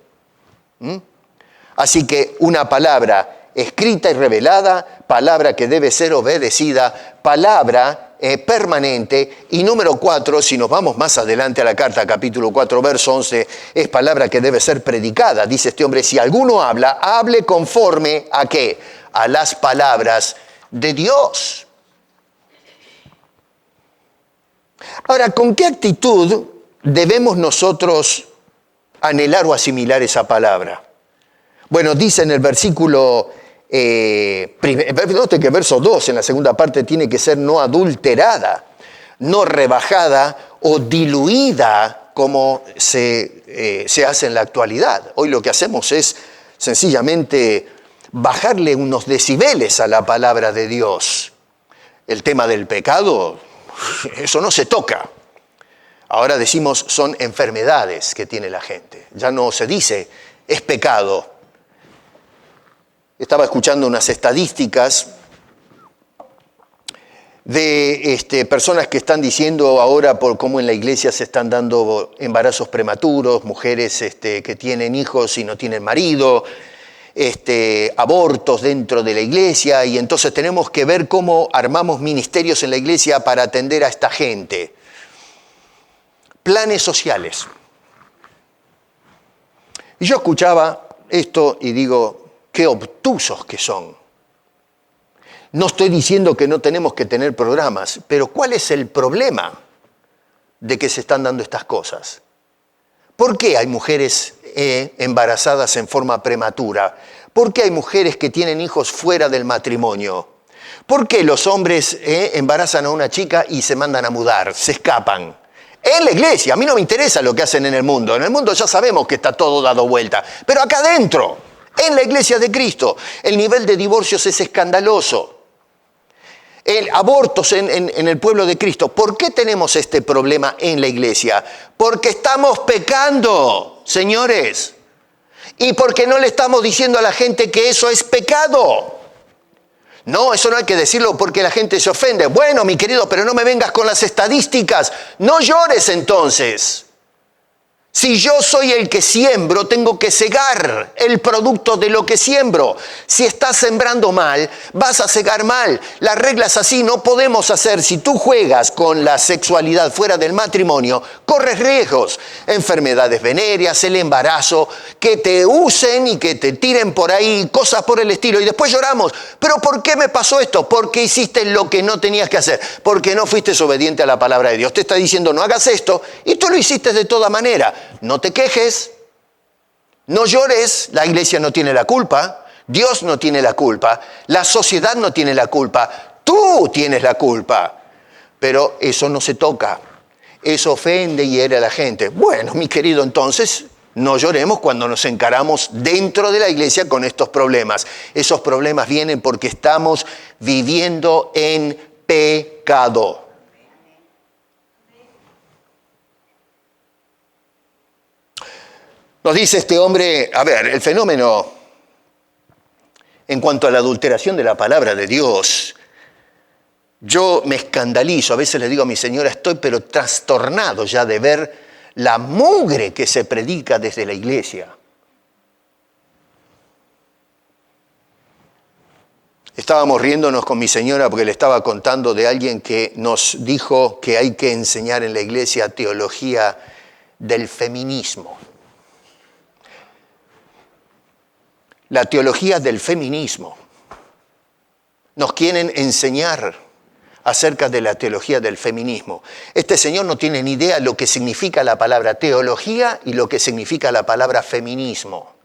A: Así que una palabra escrita y revelada, palabra que debe ser obedecida, palabra permanente. Y número 4, si nos vamos más adelante a la carta, capítulo 4, verso 11, es palabra que debe ser predicada. Dice este hombre, si alguno habla, hable conforme ¿a qué? A las palabras de Dios. Ahora, ¿con qué actitud debemos nosotros anhelar o asimilar esa palabra? Bueno, dice en el versículo, note que verso 2 en la segunda parte tiene que ser no adulterada, no rebajada o diluida como se hace en la actualidad. Hoy lo que hacemos es sencillamente bajarle unos decibeles a la palabra de Dios. El tema del pecado, eso no se toca. Ahora decimos son enfermedades que tiene la gente. Ya no se dice es pecado. Estaba escuchando unas estadísticas de personas que están diciendo ahora por cómo en la iglesia se están dando embarazos prematuros, mujeres que tienen hijos y no tienen marido. abortos dentro de la iglesia y entonces tenemos que ver cómo armamos ministerios en la iglesia para atender a esta gente. Planes sociales. Y yo escuchaba esto y digo, qué obtusos que son. No estoy diciendo que no tenemos que tener programas, pero ¿cuál es el problema de que se están dando estas cosas? ¿Por qué hay mujeres embarazadas en forma prematura? ¿Por qué hay mujeres que tienen hijos fuera del matrimonio? ¿Por qué los hombres embarazan a una chica y se mandan a mudar, se escapan? En la iglesia, a mí no me interesa lo que hacen en el mundo. En el mundo ya sabemos que está todo dado vuelta. Pero acá adentro, en la iglesia de Cristo, el nivel de divorcios es escandaloso. Abortos en el pueblo de Cristo. ¿Por qué tenemos este problema en la iglesia? Porque estamos pecando, señores. Y porque no le estamos diciendo a la gente que eso es pecado. No, eso no hay que decirlo porque la gente se ofende. Bueno, mi querido, pero no me vengas con las estadísticas. No llores entonces. Si yo soy el que siembro, tengo que segar el producto de lo que siembro. Si estás sembrando mal, vas a segar mal. La regla es así, no podemos hacer. Si tú juegas con la sexualidad fuera del matrimonio, corres riesgos. Enfermedades venéreas, el embarazo, que te usen y que te tiren por ahí, cosas por el estilo. Y después lloramos. ¿Pero por qué me pasó esto? Porque hiciste lo que no tenías que hacer. Porque no fuiste obediente a la palabra de Dios. Te está diciendo, no hagas esto, y tú lo hiciste de toda manera. No te quejes, no llores, la iglesia no tiene la culpa, Dios no tiene la culpa, la sociedad no tiene la culpa, tú tienes la culpa. Pero eso no se toca, eso ofende y hiere a la gente. Bueno, mi querido, entonces no lloremos cuando nos encaramos dentro de la iglesia con estos problemas. Esos problemas vienen porque estamos viviendo en pecado. Nos dice este hombre, a ver, el fenómeno en cuanto a la adulteración de la palabra de Dios, yo me escandalizo, a veces le digo a mi señora, estoy pero trastornado ya de ver la mugre que se predica desde la iglesia. Estábamos riéndonos con mi señora porque le estaba contando de alguien que nos dijo que hay que enseñar en la iglesia teología del feminismo. La teología del feminismo. Nos quieren enseñar acerca de la teología del feminismo. Este señor no tiene ni idea lo que significa la palabra teología y lo que significa la palabra feminismo.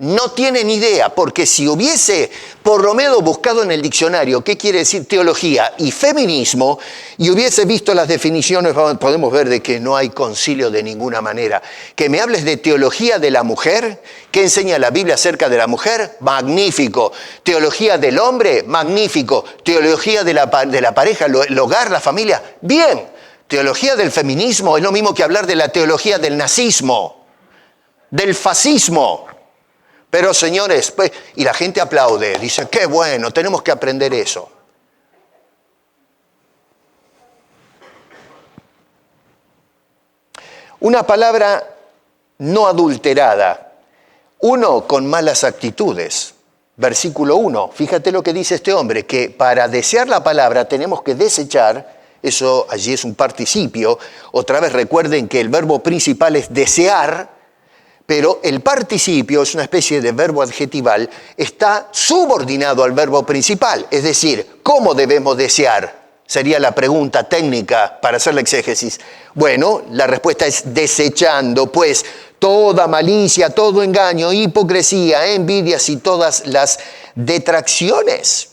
A: No tiene ni idea, porque si hubiese por lo menos buscado en el diccionario qué quiere decir teología y feminismo, y hubiese visto las definiciones, podemos ver de que no hay concilio de ninguna manera. Que me hables de teología de la mujer, ¿qué enseña la Biblia acerca de la mujer? Magnífico. Teología del hombre, magnífico. Teología de la pareja, el hogar, la familia, bien. Teología del feminismo es lo mismo que hablar de la teología del nazismo, del fascismo. Pero señores, pues, y la gente aplaude, dice, qué bueno, tenemos que aprender eso. Una palabra no adulterada, uno con malas actitudes. Versículo 1, fíjate lo que dice este hombre, que para desear la palabra tenemos que desechar, eso allí es un participio. Otra vez recuerden que el verbo principal es desear, pero el participio es una especie de verbo adjetival, está subordinado al verbo principal. Es decir, ¿cómo debemos desear? Sería la pregunta técnica para hacer la exégesis. Bueno, la respuesta es desechando, pues, toda malicia, todo engaño, hipocresía, envidias y todas las detracciones.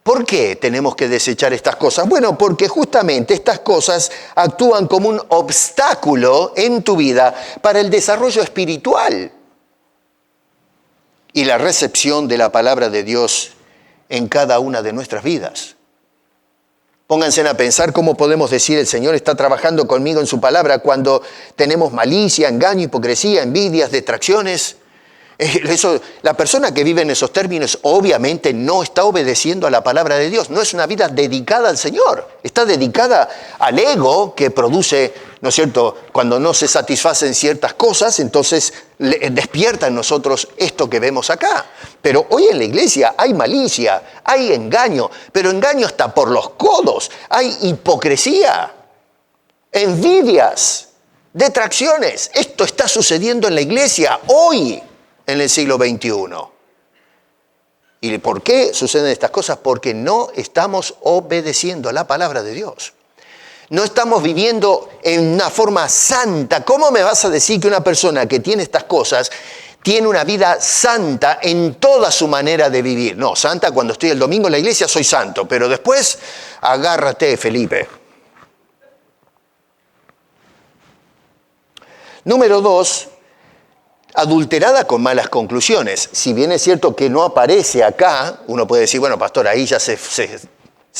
A: ¿Por qué tenemos que desechar estas cosas? Bueno, porque justamente estas cosas actúan como un obstáculo en tu vida para el desarrollo espiritual y la recepción de la palabra de Dios en cada una de nuestras vidas. Pónganse a pensar cómo podemos decir el Señor está trabajando conmigo en su palabra cuando tenemos malicia, engaño, hipocresía, envidias, detracciones. La persona que vive en esos términos obviamente no está obedeciendo a la palabra de Dios. No es una vida dedicada al Señor. Está dedicada al ego que produce, ¿no es cierto?, cuando no se satisfacen ciertas cosas, entonces despierta en nosotros esto que vemos acá. Pero hoy en la iglesia hay malicia, hay engaño, pero engaño está por los codos. Hay hipocresía, envidias, detracciones. Esto está sucediendo en la iglesia hoy, en el siglo XXI. ¿Y por qué suceden estas cosas? Porque no estamos obedeciendo a la palabra de Dios. No estamos viviendo en una forma santa. ¿Cómo me vas a decir que una persona que tiene estas cosas tiene una vida santa en toda su manera de vivir? No, santa cuando estoy el domingo en la iglesia soy santo, pero después agárrate, Felipe. Número 2, adulterada con malas conclusiones. Si bien es cierto que no aparece acá, uno puede decir, bueno, pastor, ahí ya se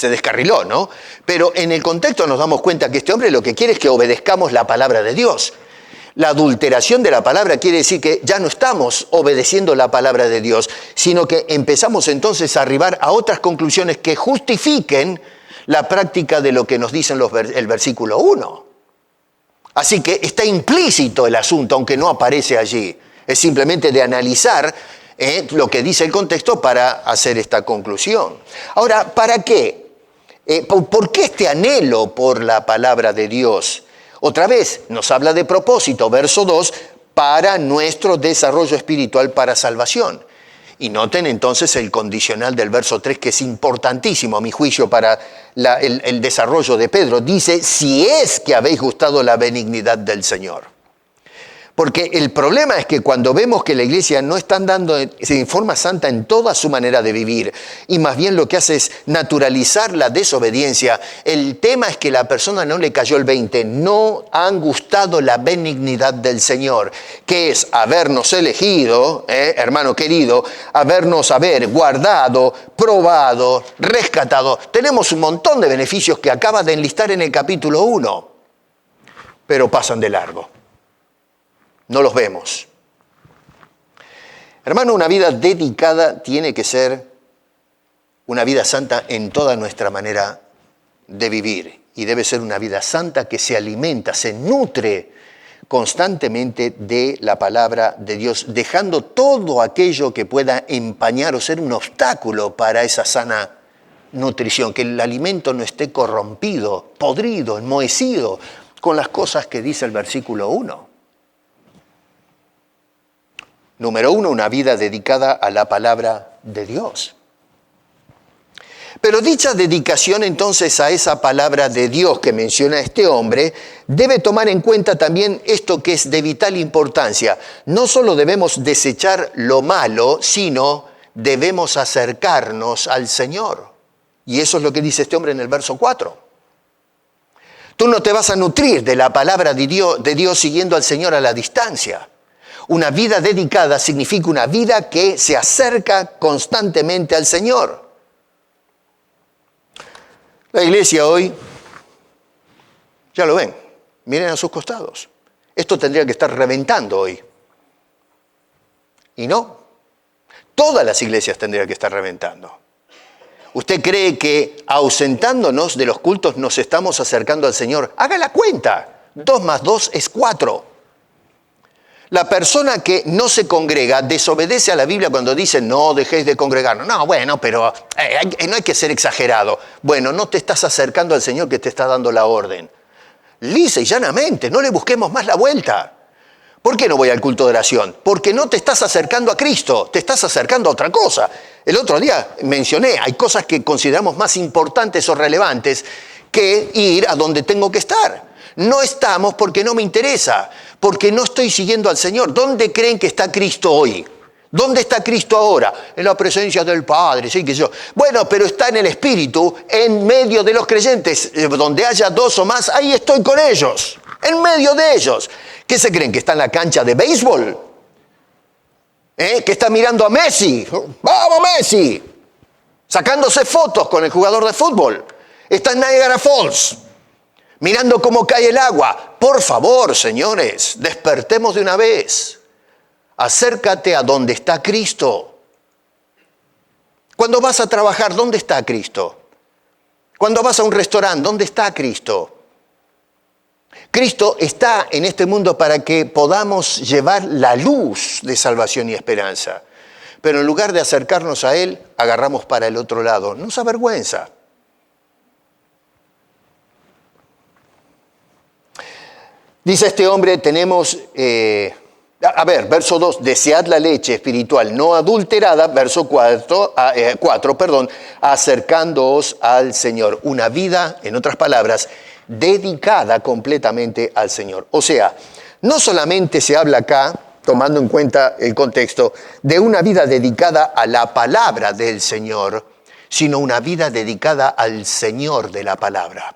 A: descarriló, ¿no? Pero en el contexto nos damos cuenta que este hombre lo que quiere es que obedezcamos la palabra de Dios. La adulteración de la palabra quiere decir que ya no estamos obedeciendo la palabra de Dios, sino que empezamos entonces a arribar a otras conclusiones que justifiquen la práctica de lo que nos dice el versículo 1. Así que está implícito el asunto, aunque no aparece allí. Es simplemente de analizar lo que dice el contexto para hacer esta conclusión. Ahora, ¿para qué? ¿Por qué este anhelo por la palabra de Dios? Otra vez, nos habla de propósito, verso 2, para nuestro desarrollo espiritual para salvación. Y noten entonces el condicional del verso 3, que es importantísimo a mi juicio para el desarrollo de Pedro. Dice, si es que habéis gustado la benignidad del Señor. Porque el problema es que cuando vemos que la iglesia no está andando en forma santa en toda su manera de vivir, y más bien lo que hace es naturalizar la desobediencia, el tema es que la persona no le cayó el 20, no han gustado la benignidad del Señor, que es habernos elegido, hermano querido, habernos guardado, probado, rescatado. Tenemos un montón de beneficios que acaba de enlistar en el capítulo 1, pero pasan de largo. No los vemos. Hermano, una vida dedicada tiene que ser una vida santa en toda nuestra manera de vivir. Y debe ser una vida santa que se alimenta, se nutre constantemente de la palabra de Dios, dejando todo aquello que pueda empañar o ser un obstáculo para esa sana nutrición, que el alimento no esté corrompido, podrido, enmohecido con las cosas que dice el versículo 1. Número 1, una vida dedicada a la palabra de Dios. Pero dicha dedicación entonces a esa palabra de Dios que menciona este hombre, debe tomar en cuenta también esto que es de vital importancia. No solo debemos desechar lo malo, sino debemos acercarnos al Señor. Y eso es lo que dice este hombre en el verso 4. Tú no te vas a nutrir de la palabra de Dios siguiendo al Señor a la distancia. Una vida dedicada significa una vida que se acerca constantemente al Señor. La iglesia hoy, ya lo ven, miren a sus costados. Esto tendría que estar reventando hoy. Y no, todas las iglesias tendrían que estar reventando. ¿Usted cree que ausentándonos de los cultos nos estamos acercando al Señor? Haga la cuenta, 2 más 2 es 4. La persona que no se congrega desobedece a la Biblia cuando dice no dejéis de congregarnos. No, bueno, pero no hay que ser exagerado. Bueno, no te estás acercando al Señor que te está dando la orden. Lisa y llanamente, no le busquemos más la vuelta. ¿Por qué no voy al culto de oración? Porque no te estás acercando a Cristo, te estás acercando a otra cosa. El otro día mencioné, hay cosas que consideramos más importantes o relevantes que ir a donde tengo que estar. No estamos porque no me interesa, porque no estoy siguiendo al Señor. ¿Dónde creen que está Cristo hoy? ¿Dónde está Cristo ahora? En la presencia del Padre, sí, que yo. Bueno, pero está en el Espíritu, en medio de los creyentes. Donde haya 2 o más, ahí estoy con ellos, en medio de ellos. ¿Qué se creen? ¿Que está en la cancha de béisbol? ¿Que está mirando a Messi? ¡Vamos, Messi! Sacándose fotos con el jugador de fútbol. Está en Niagara Falls, mirando cómo cae el agua. Por favor, señores, despertemos de una vez. Acércate a donde está Cristo. Cuando vas a trabajar, ¿dónde está Cristo? Cuando vas a un restaurante, ¿dónde está Cristo? Cristo está en este mundo para que podamos llevar la luz de salvación y esperanza. Pero en lugar de acercarnos a Él, agarramos para el otro lado. Nos avergüenza. Dice este hombre, tenemos, verso 2, desead la leche espiritual no adulterada, verso 4, acercándoos al Señor. Una vida, en otras palabras, dedicada completamente al Señor. O sea, no solamente se habla acá, tomando en cuenta el contexto, de una vida dedicada a la palabra del Señor, sino una vida dedicada al Señor de la palabra.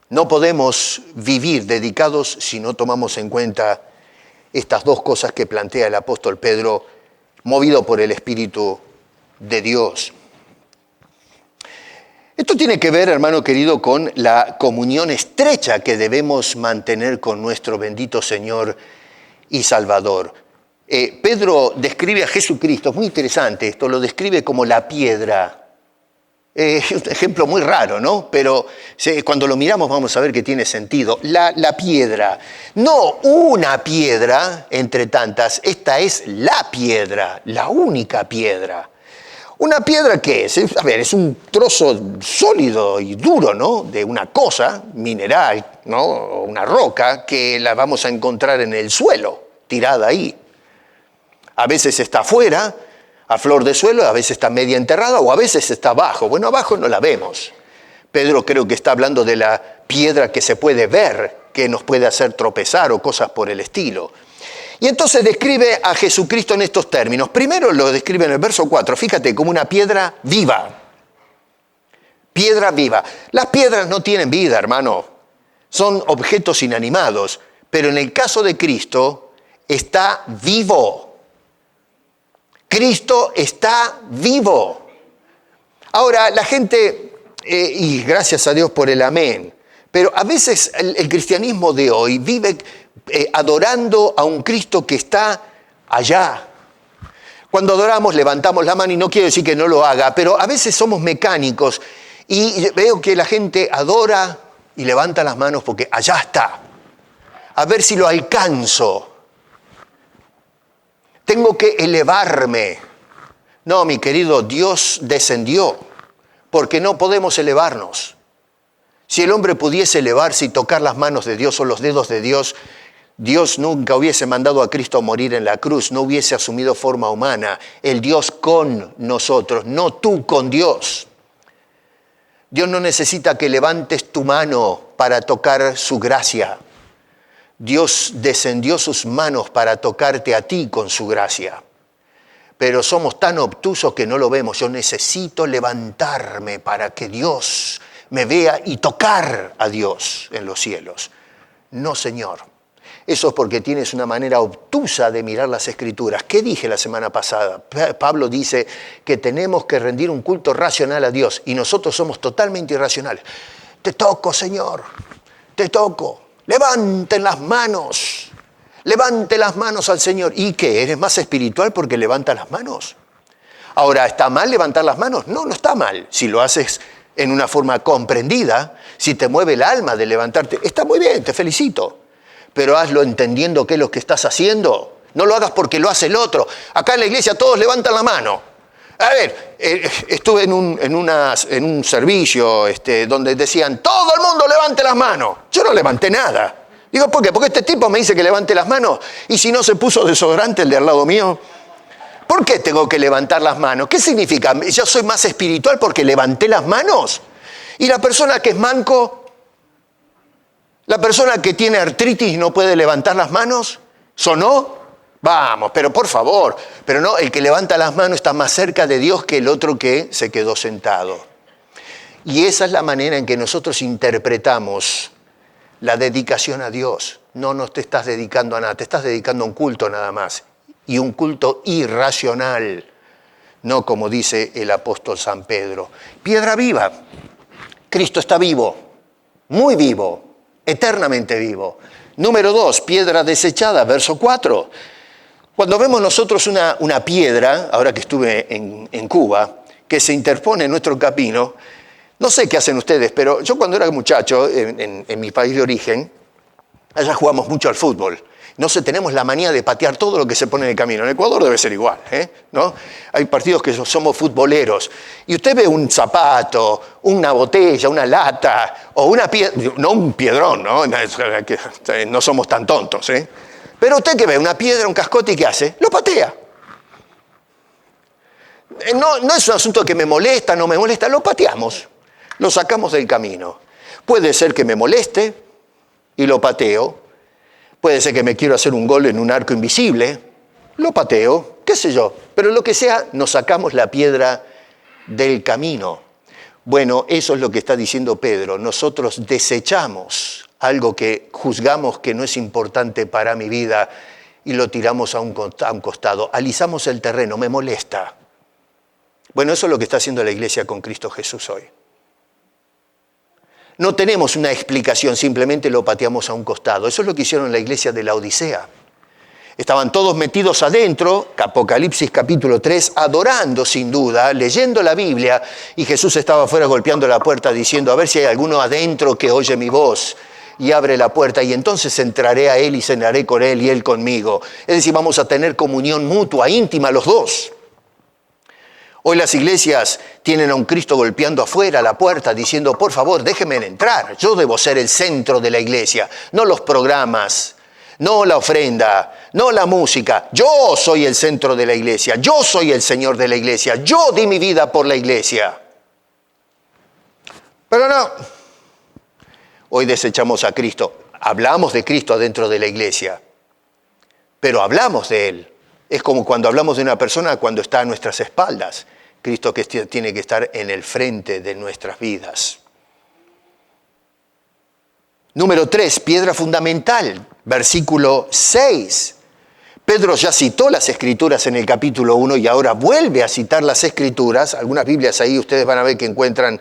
A: No podemos vivir dedicados si no tomamos en cuenta estas dos cosas que plantea el apóstol Pedro, movido por el Espíritu de Dios. Esto tiene que ver, hermano querido, con la comunión estrecha que debemos mantener con nuestro bendito Señor y Salvador. Pedro describe a Jesucristo, es muy interesante esto, lo describe como la piedra. Es un ejemplo muy raro, ¿no? Pero cuando lo miramos vamos a ver que tiene sentido. La piedra, no una piedra entre tantas, esta es la piedra, la única piedra. ¿Una piedra qué es? Es un trozo sólido y duro, ¿no? De una cosa, mineral, ¿no? O una roca que la vamos a encontrar en el suelo, tirada ahí. A veces está afuera, a flor de suelo, a veces está media enterrada o a veces está abajo. Bueno, abajo no la vemos. Pedro creo que está hablando de la piedra que se puede ver, que nos puede hacer tropezar o cosas por el estilo. Y entonces describe a Jesucristo en estos términos. Primero lo describe en el verso 4, fíjate, como una piedra viva. Piedra viva. Las piedras no tienen vida, hermano. Son objetos inanimados. Pero en el caso de Cristo, está vivo. Cristo está vivo. Ahora, la gente, y gracias a Dios por el amén, pero a veces el cristianismo de hoy vive adorando a un Cristo que está allá. Cuando adoramos levantamos la mano y no quiero decir que no lo haga, pero a veces somos mecánicos y veo que la gente adora y levanta las manos porque allá está. A ver si lo alcanzo. Tengo que elevarme. No, mi querido, Dios descendió porque no podemos elevarnos. Si el hombre pudiese elevarse y tocar las manos de Dios o los dedos de Dios, Dios nunca hubiese mandado a Cristo a morir en la cruz, no hubiese asumido forma humana. El Dios con nosotros, no tú con Dios. Dios no necesita que levantes tu mano para tocar su gracia. Dios descendió sus manos para tocarte a ti con su gracia. Pero somos tan obtusos que no lo vemos. Yo necesito levantarme para que Dios me vea y tocar a Dios en los cielos. No, Señor. Eso es porque tienes una manera obtusa de mirar las Escrituras. ¿Qué dije la semana pasada? Pablo dice que tenemos que rendir un culto racional a Dios y nosotros somos totalmente irracionales. Te toco, Señor, te toco. Levanten las manos. Levante las manos al Señor. ¿Y qué? ¿Eres más espiritual porque levantas las manos? Ahora, ¿está mal levantar las manos? No, no está mal. Si lo haces en una forma comprendida, si te mueve el alma de levantarte, está muy bien, te felicito. Pero hazlo entendiendo qué es lo que estás haciendo. No lo hagas porque lo hace el otro. Acá en la iglesia todos levantan la mano. A ver, estuve en un servicio donde decían, todo el mundo levante las manos. Yo no levanté nada. Digo, ¿por qué? Porque este tipo me dice que levante las manos. Y si no se puso desodorante el de al lado mío, ¿por qué tengo que levantar las manos? ¿Qué significa? ¿Yo soy más espiritual porque levanté las manos? Y la persona que es manco, la persona que tiene artritis y no puede levantar las manos, ¿sonó? Vamos, pero por favor. Pero no, el que levanta las manos está más cerca de Dios que el otro que se quedó sentado. Y esa es la manera en que nosotros interpretamos la dedicación a Dios. No te estás dedicando a nada, te estás dedicando a un culto nada más. Y un culto irracional, no como dice el apóstol San Pedro. Piedra viva. Cristo está vivo, muy vivo, eternamente vivo. Número 2, piedra desechada, verso 4. Cuando vemos nosotros una piedra, ahora que estuve en Cuba, que se interpone en nuestro camino, no sé qué hacen ustedes, pero yo cuando era muchacho, en mi país de origen, allá jugamos mucho al fútbol. No sé, tenemos la manía de patear todo lo que se pone en el camino. En Ecuador debe ser igual, ¿no? Hay partidos que somos futboleros. Y usted ve un zapato, una botella, una lata, o una piedra, no un piedrón, ¿no? No somos tan tontos, ¿eh? Pero usted que ve una piedra, un cascote, ¿y qué hace? Lo patea. No es un asunto que me molesta, no me molesta, lo pateamos. Lo sacamos del camino. Puede ser que me moleste y lo pateo. Puede ser que me quiero hacer un gol en un arco invisible, lo pateo, qué sé yo. Pero lo que sea, nos sacamos la piedra del camino. Bueno, eso es lo que está diciendo Pedro. Nosotros desechamos algo que juzgamos que no es importante para mi vida y lo tiramos a un costado. Alisamos el terreno, me molesta. Bueno, eso es lo que está haciendo la iglesia con Cristo Jesús hoy. No tenemos una explicación, simplemente lo pateamos a un costado. Eso es lo que hicieron en la iglesia de la Odisea. Estaban todos metidos adentro, Apocalipsis capítulo 3, adorando sin duda, leyendo la Biblia, y Jesús estaba afuera golpeando la puerta diciendo, a ver si hay alguno adentro que oye mi voz, y abre la puerta, y entonces entraré a él y cenaré con él y él conmigo. Es decir, vamos a tener comunión mutua, íntima los dos. Hoy las iglesias tienen a un Cristo golpeando afuera la puerta diciendo, por favor, déjenme entrar, yo debo ser el centro de la iglesia, no los programas, no la ofrenda, no la música, yo soy el centro de la iglesia, yo soy el Señor de la iglesia, yo di mi vida por la iglesia. Pero no, hoy desechamos a Cristo, hablamos de Cristo dentro de la iglesia, pero hablamos de Él. Es como cuando hablamos de una persona cuando está a nuestras espaldas. Cristo que tiene que estar en el frente de nuestras vidas. Número 3, piedra fundamental, versículo 6. Pedro ya citó las Escrituras en el capítulo 1 y ahora vuelve a citar las Escrituras. Algunas Biblias ahí ustedes van a ver que encuentran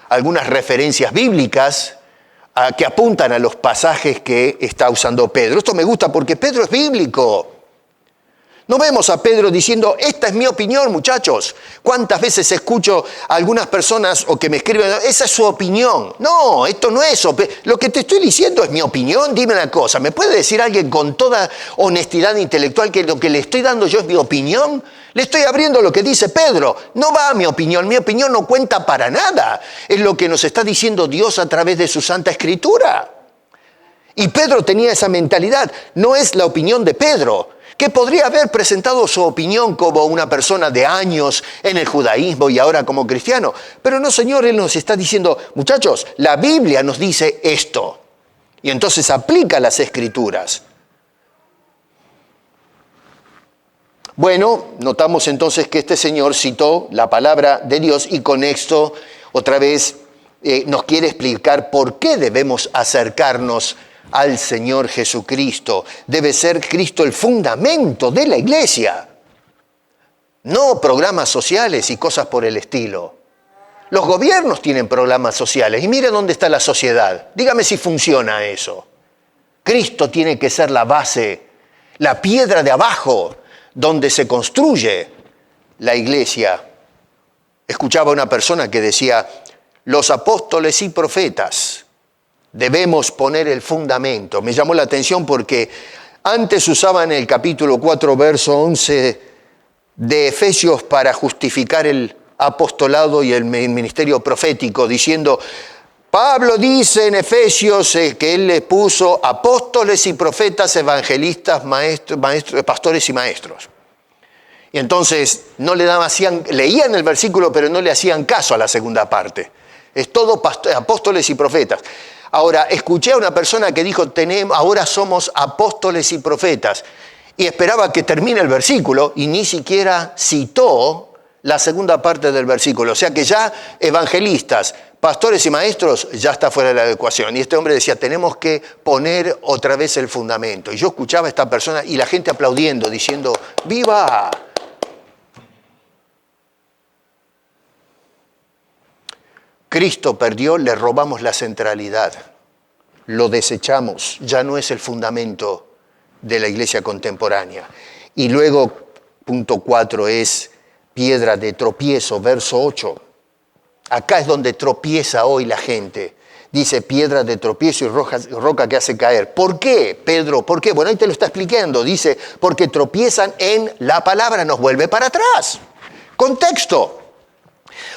A: algunas referencias bíblicas que apuntan a los pasajes que está usando Pedro. Esto me gusta porque Pedro es bíblico. No vemos a Pedro diciendo, esta es mi opinión, muchachos. ¿Cuántas veces escucho a algunas personas o que me escriben, esa es su opinión? No, esto no es. Lo que te estoy diciendo es mi opinión. Dime una cosa, ¿me puede decir alguien con toda honestidad intelectual que lo que le estoy dando yo es mi opinión? Le estoy abriendo lo que dice Pedro. No va a mi opinión no cuenta para nada. Es lo que nos está diciendo Dios a través de su Santa Escritura. Y Pedro tenía esa mentalidad. No es la opinión de Pedro, que podría haber presentado su opinión como una persona de años en el judaísmo y ahora como cristiano. Pero no, Señor, Él nos está diciendo, muchachos, la Biblia nos dice esto. Y entonces aplica las Escrituras. Bueno, notamos entonces que este señor citó la palabra de Dios y con esto, otra vez, nos quiere explicar por qué debemos acercarnos al Señor Jesucristo. Debe ser Cristo el fundamento de la iglesia, no programas sociales y cosas por el estilo. Los gobiernos tienen programas sociales y mire dónde está la sociedad. Dígame si funciona eso. Cristo tiene que ser la base, la piedra de abajo donde se construye la iglesia. Escuchaba a una persona que decía, los apóstoles y profetas debemos poner el fundamento. Me llamó la atención porque antes usaban el capítulo 4, verso 11 de Efesios para justificar el apostolado y el ministerio profético, diciendo, Pablo dice en Efesios que él le puso apóstoles y profetas, evangelistas, maestros, pastores y maestros. Y entonces no leían el versículo, pero no le hacían caso a la segunda parte. Es todo apóstoles y profetas. Ahora, escuché a una persona que dijo, ahora somos apóstoles y profetas. Y esperaba que termine el versículo y ni siquiera citó la segunda parte del versículo. O sea que ya evangelistas, pastores y maestros ya está fuera de la ecuación. Y este hombre decía, tenemos que poner otra vez el fundamento. Y yo escuchaba a esta persona y la gente aplaudiendo, diciendo, ¡viva! Cristo perdió, le robamos la centralidad. lo desechamos, ya no es el fundamento de la iglesia contemporánea. Y luego, punto 4 es piedra de tropiezo, verso 8. Acá es donde tropieza hoy la gente. Dice piedra de tropiezo y roca que hace caer. ¿Por qué, Pedro? ¿Por qué? Bueno, ahí te lo está explicando. Dice, porque tropiezan en la palabra, nos vuelve para atrás. Contexto.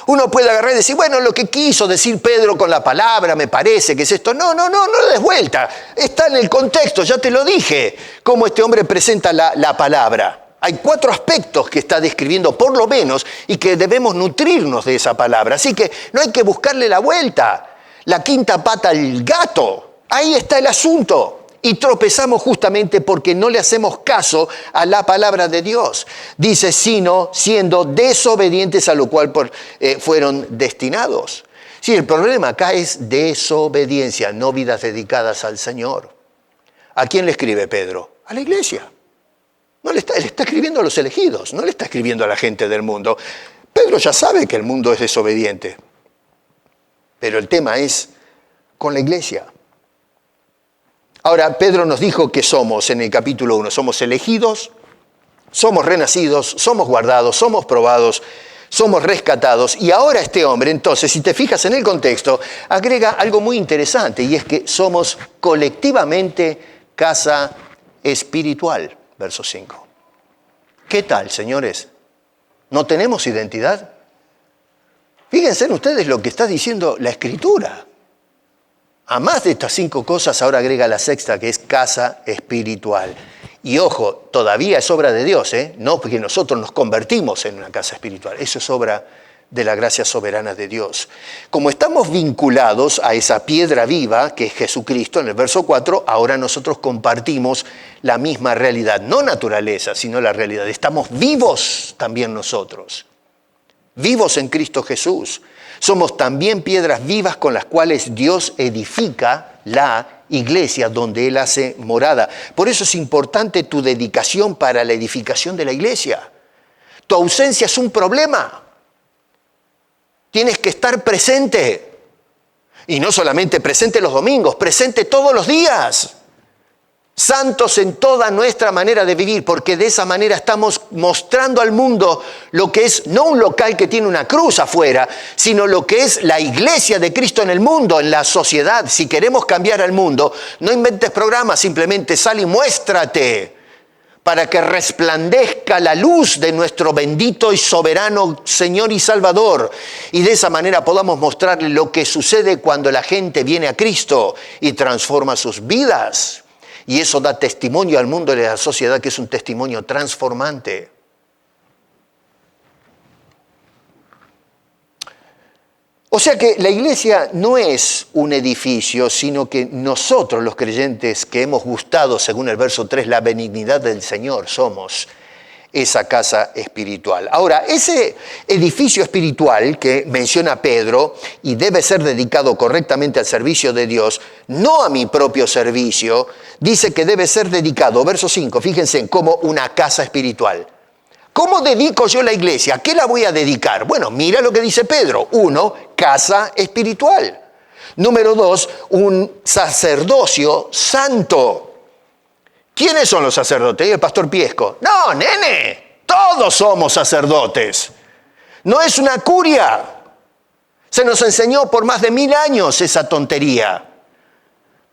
A: Uno puede agarrar y decir, bueno, lo que quiso decir Pedro con la palabra, me parece que es esto. No le des vuelta. Está en el contexto, ya te lo dije, cómo este hombre presenta la palabra. Hay 4 aspectos que está describiendo, por lo menos, y que debemos nutrirnos de esa palabra. Así que no hay que buscarle la vuelta, la quinta pata al gato. Ahí está el asunto. Y tropezamos justamente porque no le hacemos caso a la palabra de Dios. Dice, sino siendo desobedientes a lo cual fueron destinados. Sí, el problema acá es desobediencia, no vidas dedicadas al Señor. ¿A quién le escribe Pedro? A la iglesia. No le está escribiendo a los elegidos, no le está escribiendo a la gente del mundo. Pedro ya sabe que el mundo es desobediente. Pero el tema es con la iglesia. Ahora, Pedro nos dijo que somos, en el capítulo 1, somos elegidos, somos renacidos, somos guardados, somos probados, somos rescatados. Y ahora este hombre, entonces, si te fijas en el contexto, agrega algo muy interesante, y es que somos colectivamente casa espiritual. Verso 5. ¿Qué tal, señores? ¿No tenemos identidad? Fíjense en ustedes lo que está diciendo la Escritura. A más de estas 5 cosas, ahora agrega la sexta, que es casa espiritual. Y ojo, todavía es obra de Dios, no porque nosotros nos convertimos en una casa espiritual. Eso es obra de la gracia soberana de Dios. Como estamos vinculados a esa piedra viva, que es Jesucristo, en el verso 4, ahora nosotros compartimos la misma realidad. No naturaleza, sino la realidad. Estamos vivos también nosotros. Vivos en Cristo Jesús. Somos también piedras vivas con las cuales Dios edifica la iglesia donde Él hace morada. Por eso es importante tu dedicación para la edificación de la iglesia. Tu ausencia es un problema. Tienes que estar presente. Y no solamente presente los domingos, presente todos los días. Santos en toda nuestra manera de vivir, porque de esa manera estamos mostrando al mundo lo que es no un local que tiene una cruz afuera, sino lo que es la iglesia de Cristo en el mundo, en la sociedad. Si queremos cambiar al mundo, no inventes programas, simplemente sal y muéstrate para que resplandezca la luz de nuestro bendito y soberano Señor y Salvador. Y de esa manera podamos mostrarle lo que sucede cuando la gente viene a Cristo y transforma sus vidas. Y eso da testimonio al mundo y a la sociedad, que es un testimonio transformante. O sea que la iglesia no es un edificio, sino que nosotros, los creyentes que hemos gustado, según el verso 3, la benignidad del Señor, somos esa casa espiritual. Ahora, ese edificio espiritual que menciona Pedro y debe ser dedicado correctamente al servicio de Dios, no a mi propio servicio, dice que debe ser dedicado, verso 5, fíjense, como una casa espiritual. ¿Cómo dedico yo la iglesia? ¿A qué la voy a dedicar? Bueno, mira lo que dice Pedro. 1, casa espiritual. Número 2, un sacerdocio santo. ¿Quiénes son los sacerdotes? ¿Y el pastor Piesco? No, nene, todos somos sacerdotes. No es una curia. Se nos enseñó por más de 1000 años esa tontería.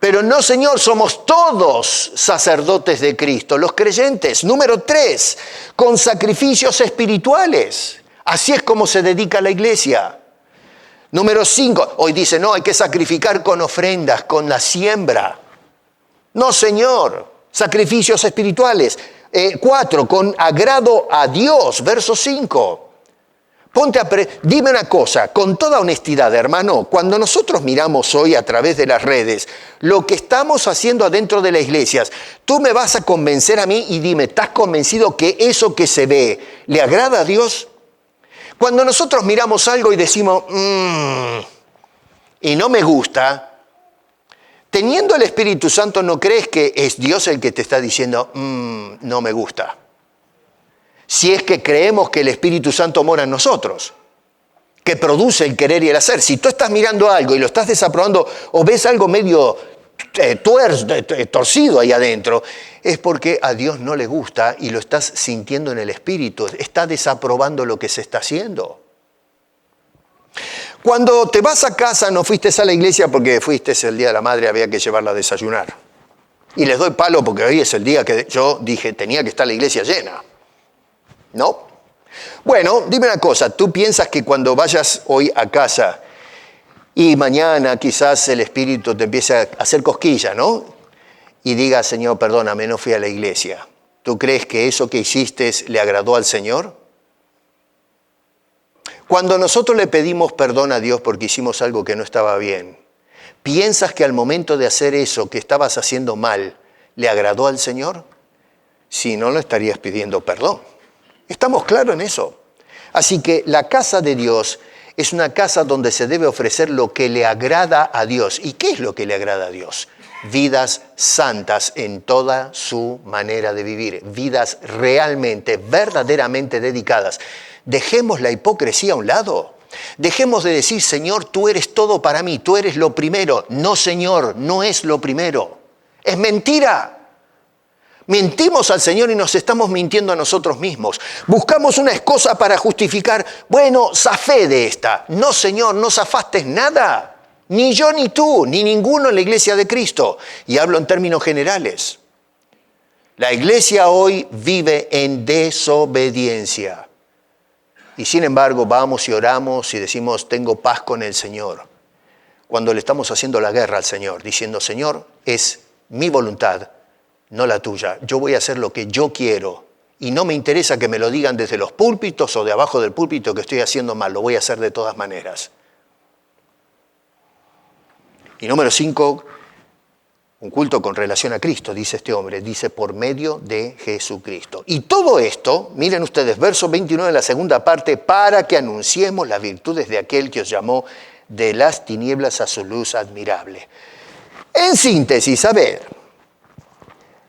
A: Pero no, Señor, somos todos sacerdotes de Cristo, los creyentes. Número 3, con sacrificios espirituales. Así es como se dedica la iglesia. Número 5, hoy dice, no, hay que sacrificar con ofrendas, con la siembra. No, Señor. Sacrificios espirituales. 4, con agrado a Dios, verso 5. Dime una cosa, con toda honestidad, hermano, cuando nosotros miramos hoy a través de las redes lo que estamos haciendo adentro de las iglesias, tú me vas a convencer a mí y dime, ¿estás convencido que eso que se ve le agrada a Dios? Cuando nosotros miramos algo y decimos, y no me gusta, teniendo el Espíritu Santo, ¿no crees que es Dios el que te está diciendo, no me gusta? Si es que creemos que el Espíritu Santo mora en nosotros, que produce el querer y el hacer. Si tú estás mirando algo y lo estás desaprobando o ves algo medio torcido ahí adentro, es porque a Dios no le gusta y lo estás sintiendo en el espíritu. Está desaprobando lo que se está haciendo. Cuando te vas a casa, no fuiste a la iglesia porque fuiste el día de la madre, había que llevarla a desayunar. Y les doy palo porque hoy es el día que yo dije tenía que estar la iglesia llena. ¿No? Bueno, dime una cosa, ¿tú piensas que cuando vayas hoy a casa y mañana quizás el espíritu te empiece a hacer cosquilla, ¿no? Y diga, Señor, perdóname, no fui a la iglesia. ¿Tú crees que eso que hiciste le agradó al Señor? Cuando nosotros le pedimos perdón a Dios porque hicimos algo que no estaba bien, ¿piensas que al momento de hacer eso que estabas haciendo mal, le agradó al Señor? Si no, le estarías pidiendo perdón. ¿Estamos claros en eso? Así que la casa de Dios es una casa donde se debe ofrecer lo que le agrada a Dios. ¿Y qué es lo que le agrada a Dios? Vidas santas en toda su manera de vivir. Vidas realmente, verdaderamente dedicadas. Dejemos la hipocresía a un lado. Dejemos de decir, Señor, tú eres todo para mí, tú eres lo primero. No, Señor, no es lo primero. Es mentira. Mentimos al Señor y nos estamos mintiendo a nosotros mismos. Buscamos una excusa para justificar, bueno, zafé de esta. No, Señor, no zafaste nada. Ni yo ni tú, ni ninguno en la iglesia de Cristo. Y hablo en términos generales. La iglesia hoy vive en desobediencia. Y sin embargo, vamos y oramos y decimos, tengo paz con el Señor. Cuando le estamos haciendo la guerra al Señor, diciendo, Señor, es mi voluntad, no la tuya. Yo voy a hacer lo que yo quiero. Y no me interesa que me lo digan desde los púlpitos o de abajo del púlpito que estoy haciendo mal. Lo voy a hacer de todas maneras. Y número 5, un culto con relación a Cristo, dice este hombre. Dice, por medio de Jesucristo. Y todo esto, miren ustedes, verso 29 en la segunda parte, para que anunciemos las virtudes de aquel que os llamó de las tinieblas a su luz admirable. En síntesis, a ver,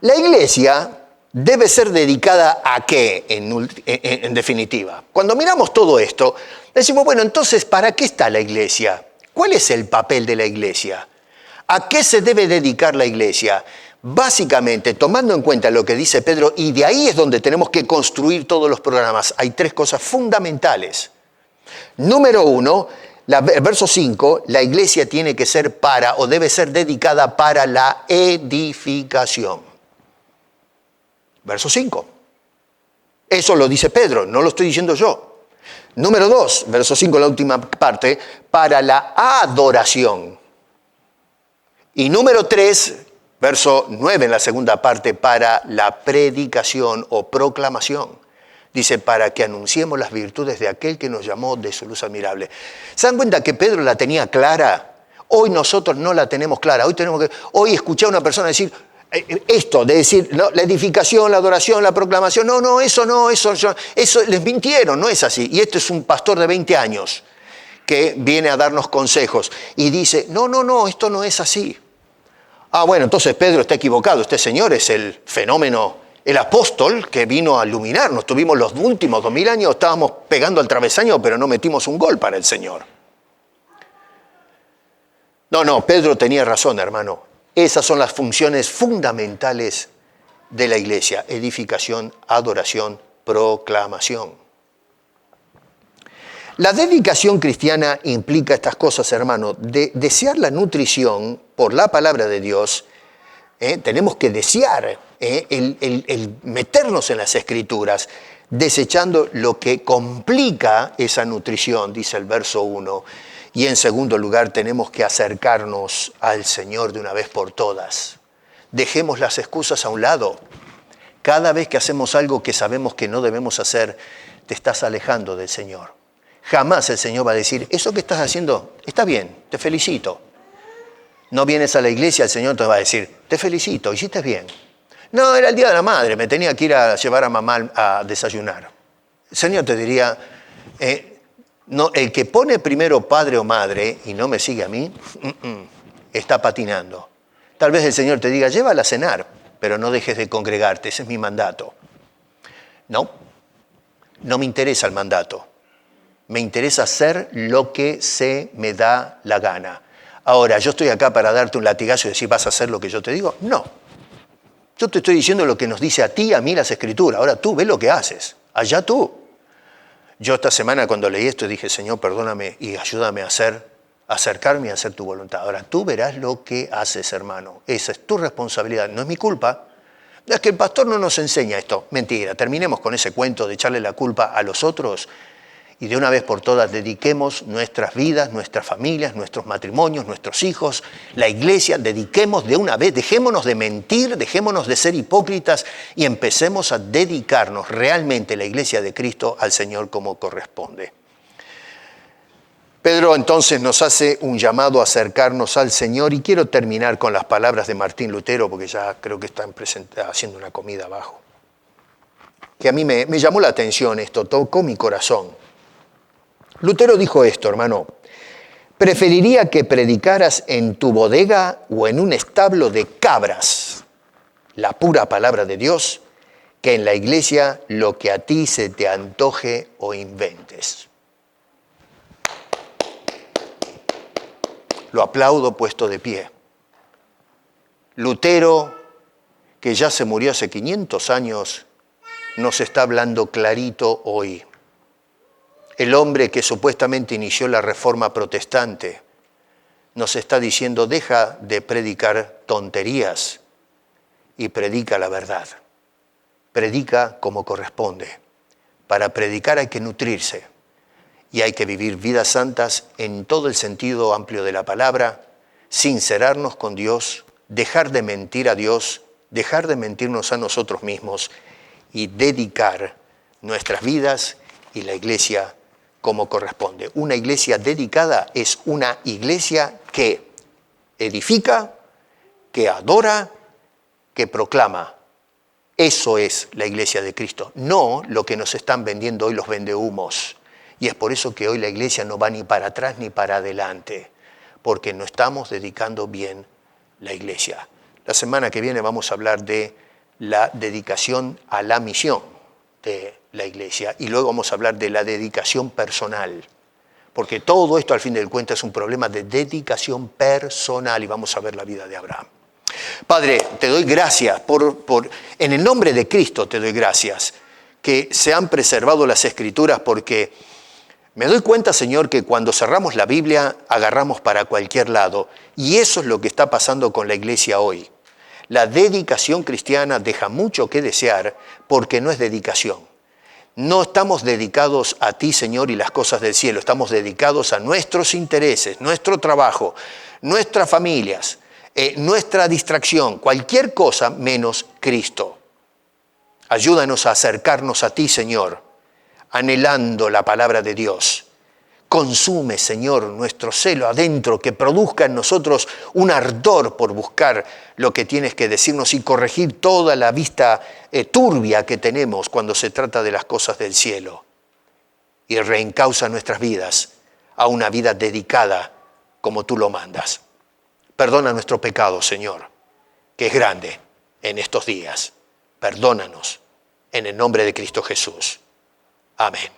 A: la iglesia debe ser dedicada a qué, en definitiva. Cuando miramos todo esto, decimos, bueno, entonces, ¿para qué está la iglesia? ¿Cuál es el papel de la iglesia? ¿A qué se debe dedicar la iglesia? Básicamente, tomando en cuenta lo que dice Pedro, y de ahí es donde tenemos que construir todos los programas, hay 3 cosas fundamentales. Número 1, verso 5, la iglesia tiene que ser para, o debe ser dedicada para la edificación. Verso 5. Eso lo dice Pedro, no lo estoy diciendo yo. Número 2, verso 5, la última parte, para la adoración. Y número 3, verso 9 en la segunda parte, para la predicación o proclamación. Dice, para que anunciemos las virtudes de aquel que nos llamó de su luz admirable. ¿Se dan cuenta que Pedro la tenía clara? Hoy nosotros no la tenemos clara. Hoy escuché a una persona decir, esto de decir, no, la edificación, la adoración, la proclamación, eso les mintieron, no es así. Y esto es un pastor de 20 años que viene a darnos consejos y dice, no, esto no es así. Ah, bueno, entonces Pedro está equivocado, este señor es el fenómeno, el apóstol que vino a iluminarnos. Tuvimos los últimos 2000 años, estábamos pegando al travesaño, pero no metimos un gol para el Señor. No, Pedro tenía razón, hermano. Esas son las funciones fundamentales de la iglesia: edificación, adoración, proclamación. La dedicación cristiana implica estas cosas, hermano. Desear la nutrición por la palabra de Dios, tenemos que desear el meternos en las Escrituras, desechando lo que complica esa nutrición, dice el verso 1. Y en segundo lugar, tenemos que acercarnos al Señor de una vez por todas. Dejemos las excusas a un lado. Cada vez que hacemos algo que sabemos que no debemos hacer, te estás alejando del Señor. Jamás el Señor va a decir, eso que estás haciendo está bien, te felicito. No vienes a la iglesia, el Señor te va a decir, te felicito, hiciste bien. No, era el día de la madre, me tenía que ir a llevar a mamá a desayunar. El Señor te diría, no, el que pone primero padre o madre y no me sigue a mí, está patinando. Tal vez el Señor te diga, llévala a cenar, pero no dejes de congregarte, ese es mi mandato. No me interesa el mandato. Me interesa hacer lo que se me da la gana. Ahora, ¿yo estoy acá para darte un latigazo y decir vas a hacer lo que yo te digo? No. Yo te estoy diciendo lo que nos dice a ti y a mí las Escrituras. Ahora tú ve lo que haces. Allá tú. Yo esta semana cuando leí esto dije, Señor, perdóname y ayúdame a acercarme a hacer tu voluntad. Ahora tú verás lo que haces, hermano. Esa es tu responsabilidad, no es mi culpa. Es que el pastor no nos enseña esto. Mentira, terminemos con ese cuento de echarle la culpa a los otros y de una vez por todas dediquemos nuestras vidas, nuestras familias, nuestros matrimonios, nuestros hijos, la iglesia, dediquemos de una vez, dejémonos de mentir, dejémonos de ser hipócritas y empecemos a dedicarnos realmente la iglesia de Cristo al Señor como corresponde. Pedro entonces nos hace un llamado a acercarnos al Señor y quiero terminar con las palabras de Martín Lutero porque ya creo que están haciendo una comida abajo. Que a mí me llamó la atención esto, tocó mi corazón. Lutero dijo esto, hermano, preferiría que predicaras en tu bodega o en un establo de cabras la pura palabra de Dios que en la iglesia lo que a ti se te antoje o inventes. Lo aplaudo puesto de pie. Lutero, que ya se murió hace 500 años, nos está hablando clarito hoy. El hombre que supuestamente inició la Reforma Protestante nos está diciendo, deja de predicar tonterías y predica la verdad. Predica como corresponde. Para predicar hay que nutrirse y hay que vivir vidas santas en todo el sentido amplio de la palabra, sincerarnos con Dios, dejar de mentir a Dios, dejar de mentirnos a nosotros mismos y dedicar nuestras vidas y la iglesia como corresponde. Una iglesia dedicada es una iglesia que edifica, que adora, que proclama. Eso es la iglesia de Cristo, no lo que nos están vendiendo hoy los vendehumos. Y es por eso que hoy la iglesia no va ni para atrás ni para adelante, porque no estamos dedicando bien la iglesia. La semana que viene vamos a hablar de la dedicación a la misión de la iglesia y luego vamos a hablar de la dedicación personal, porque todo esto al fin del cuento es un problema de dedicación personal y vamos a ver la vida de Abraham. Padre, te doy gracias en el nombre de Cristo te doy gracias que se han preservado las Escrituras porque me doy cuenta, Señor, que cuando cerramos la Biblia agarramos para cualquier lado y eso es lo que está pasando con la iglesia hoy. La dedicación cristiana deja mucho que desear porque no es dedicación. No estamos dedicados a ti, Señor, y las cosas del cielo. Estamos dedicados a nuestros intereses, nuestro trabajo, nuestras familias, nuestra distracción, cualquier cosa menos Cristo. Ayúdanos a acercarnos a ti, Señor, anhelando la palabra de Dios. Consume, Señor, nuestro celo adentro, que produzca en nosotros un ardor por buscar lo que tienes que decirnos y corregir toda la vista turbia que tenemos cuando se trata de las cosas del cielo. Y reencausa nuestras vidas a una vida dedicada como tú lo mandas. Perdona nuestro pecado, Señor, que es grande en estos días. Perdónanos en el nombre de Cristo Jesús. Amén.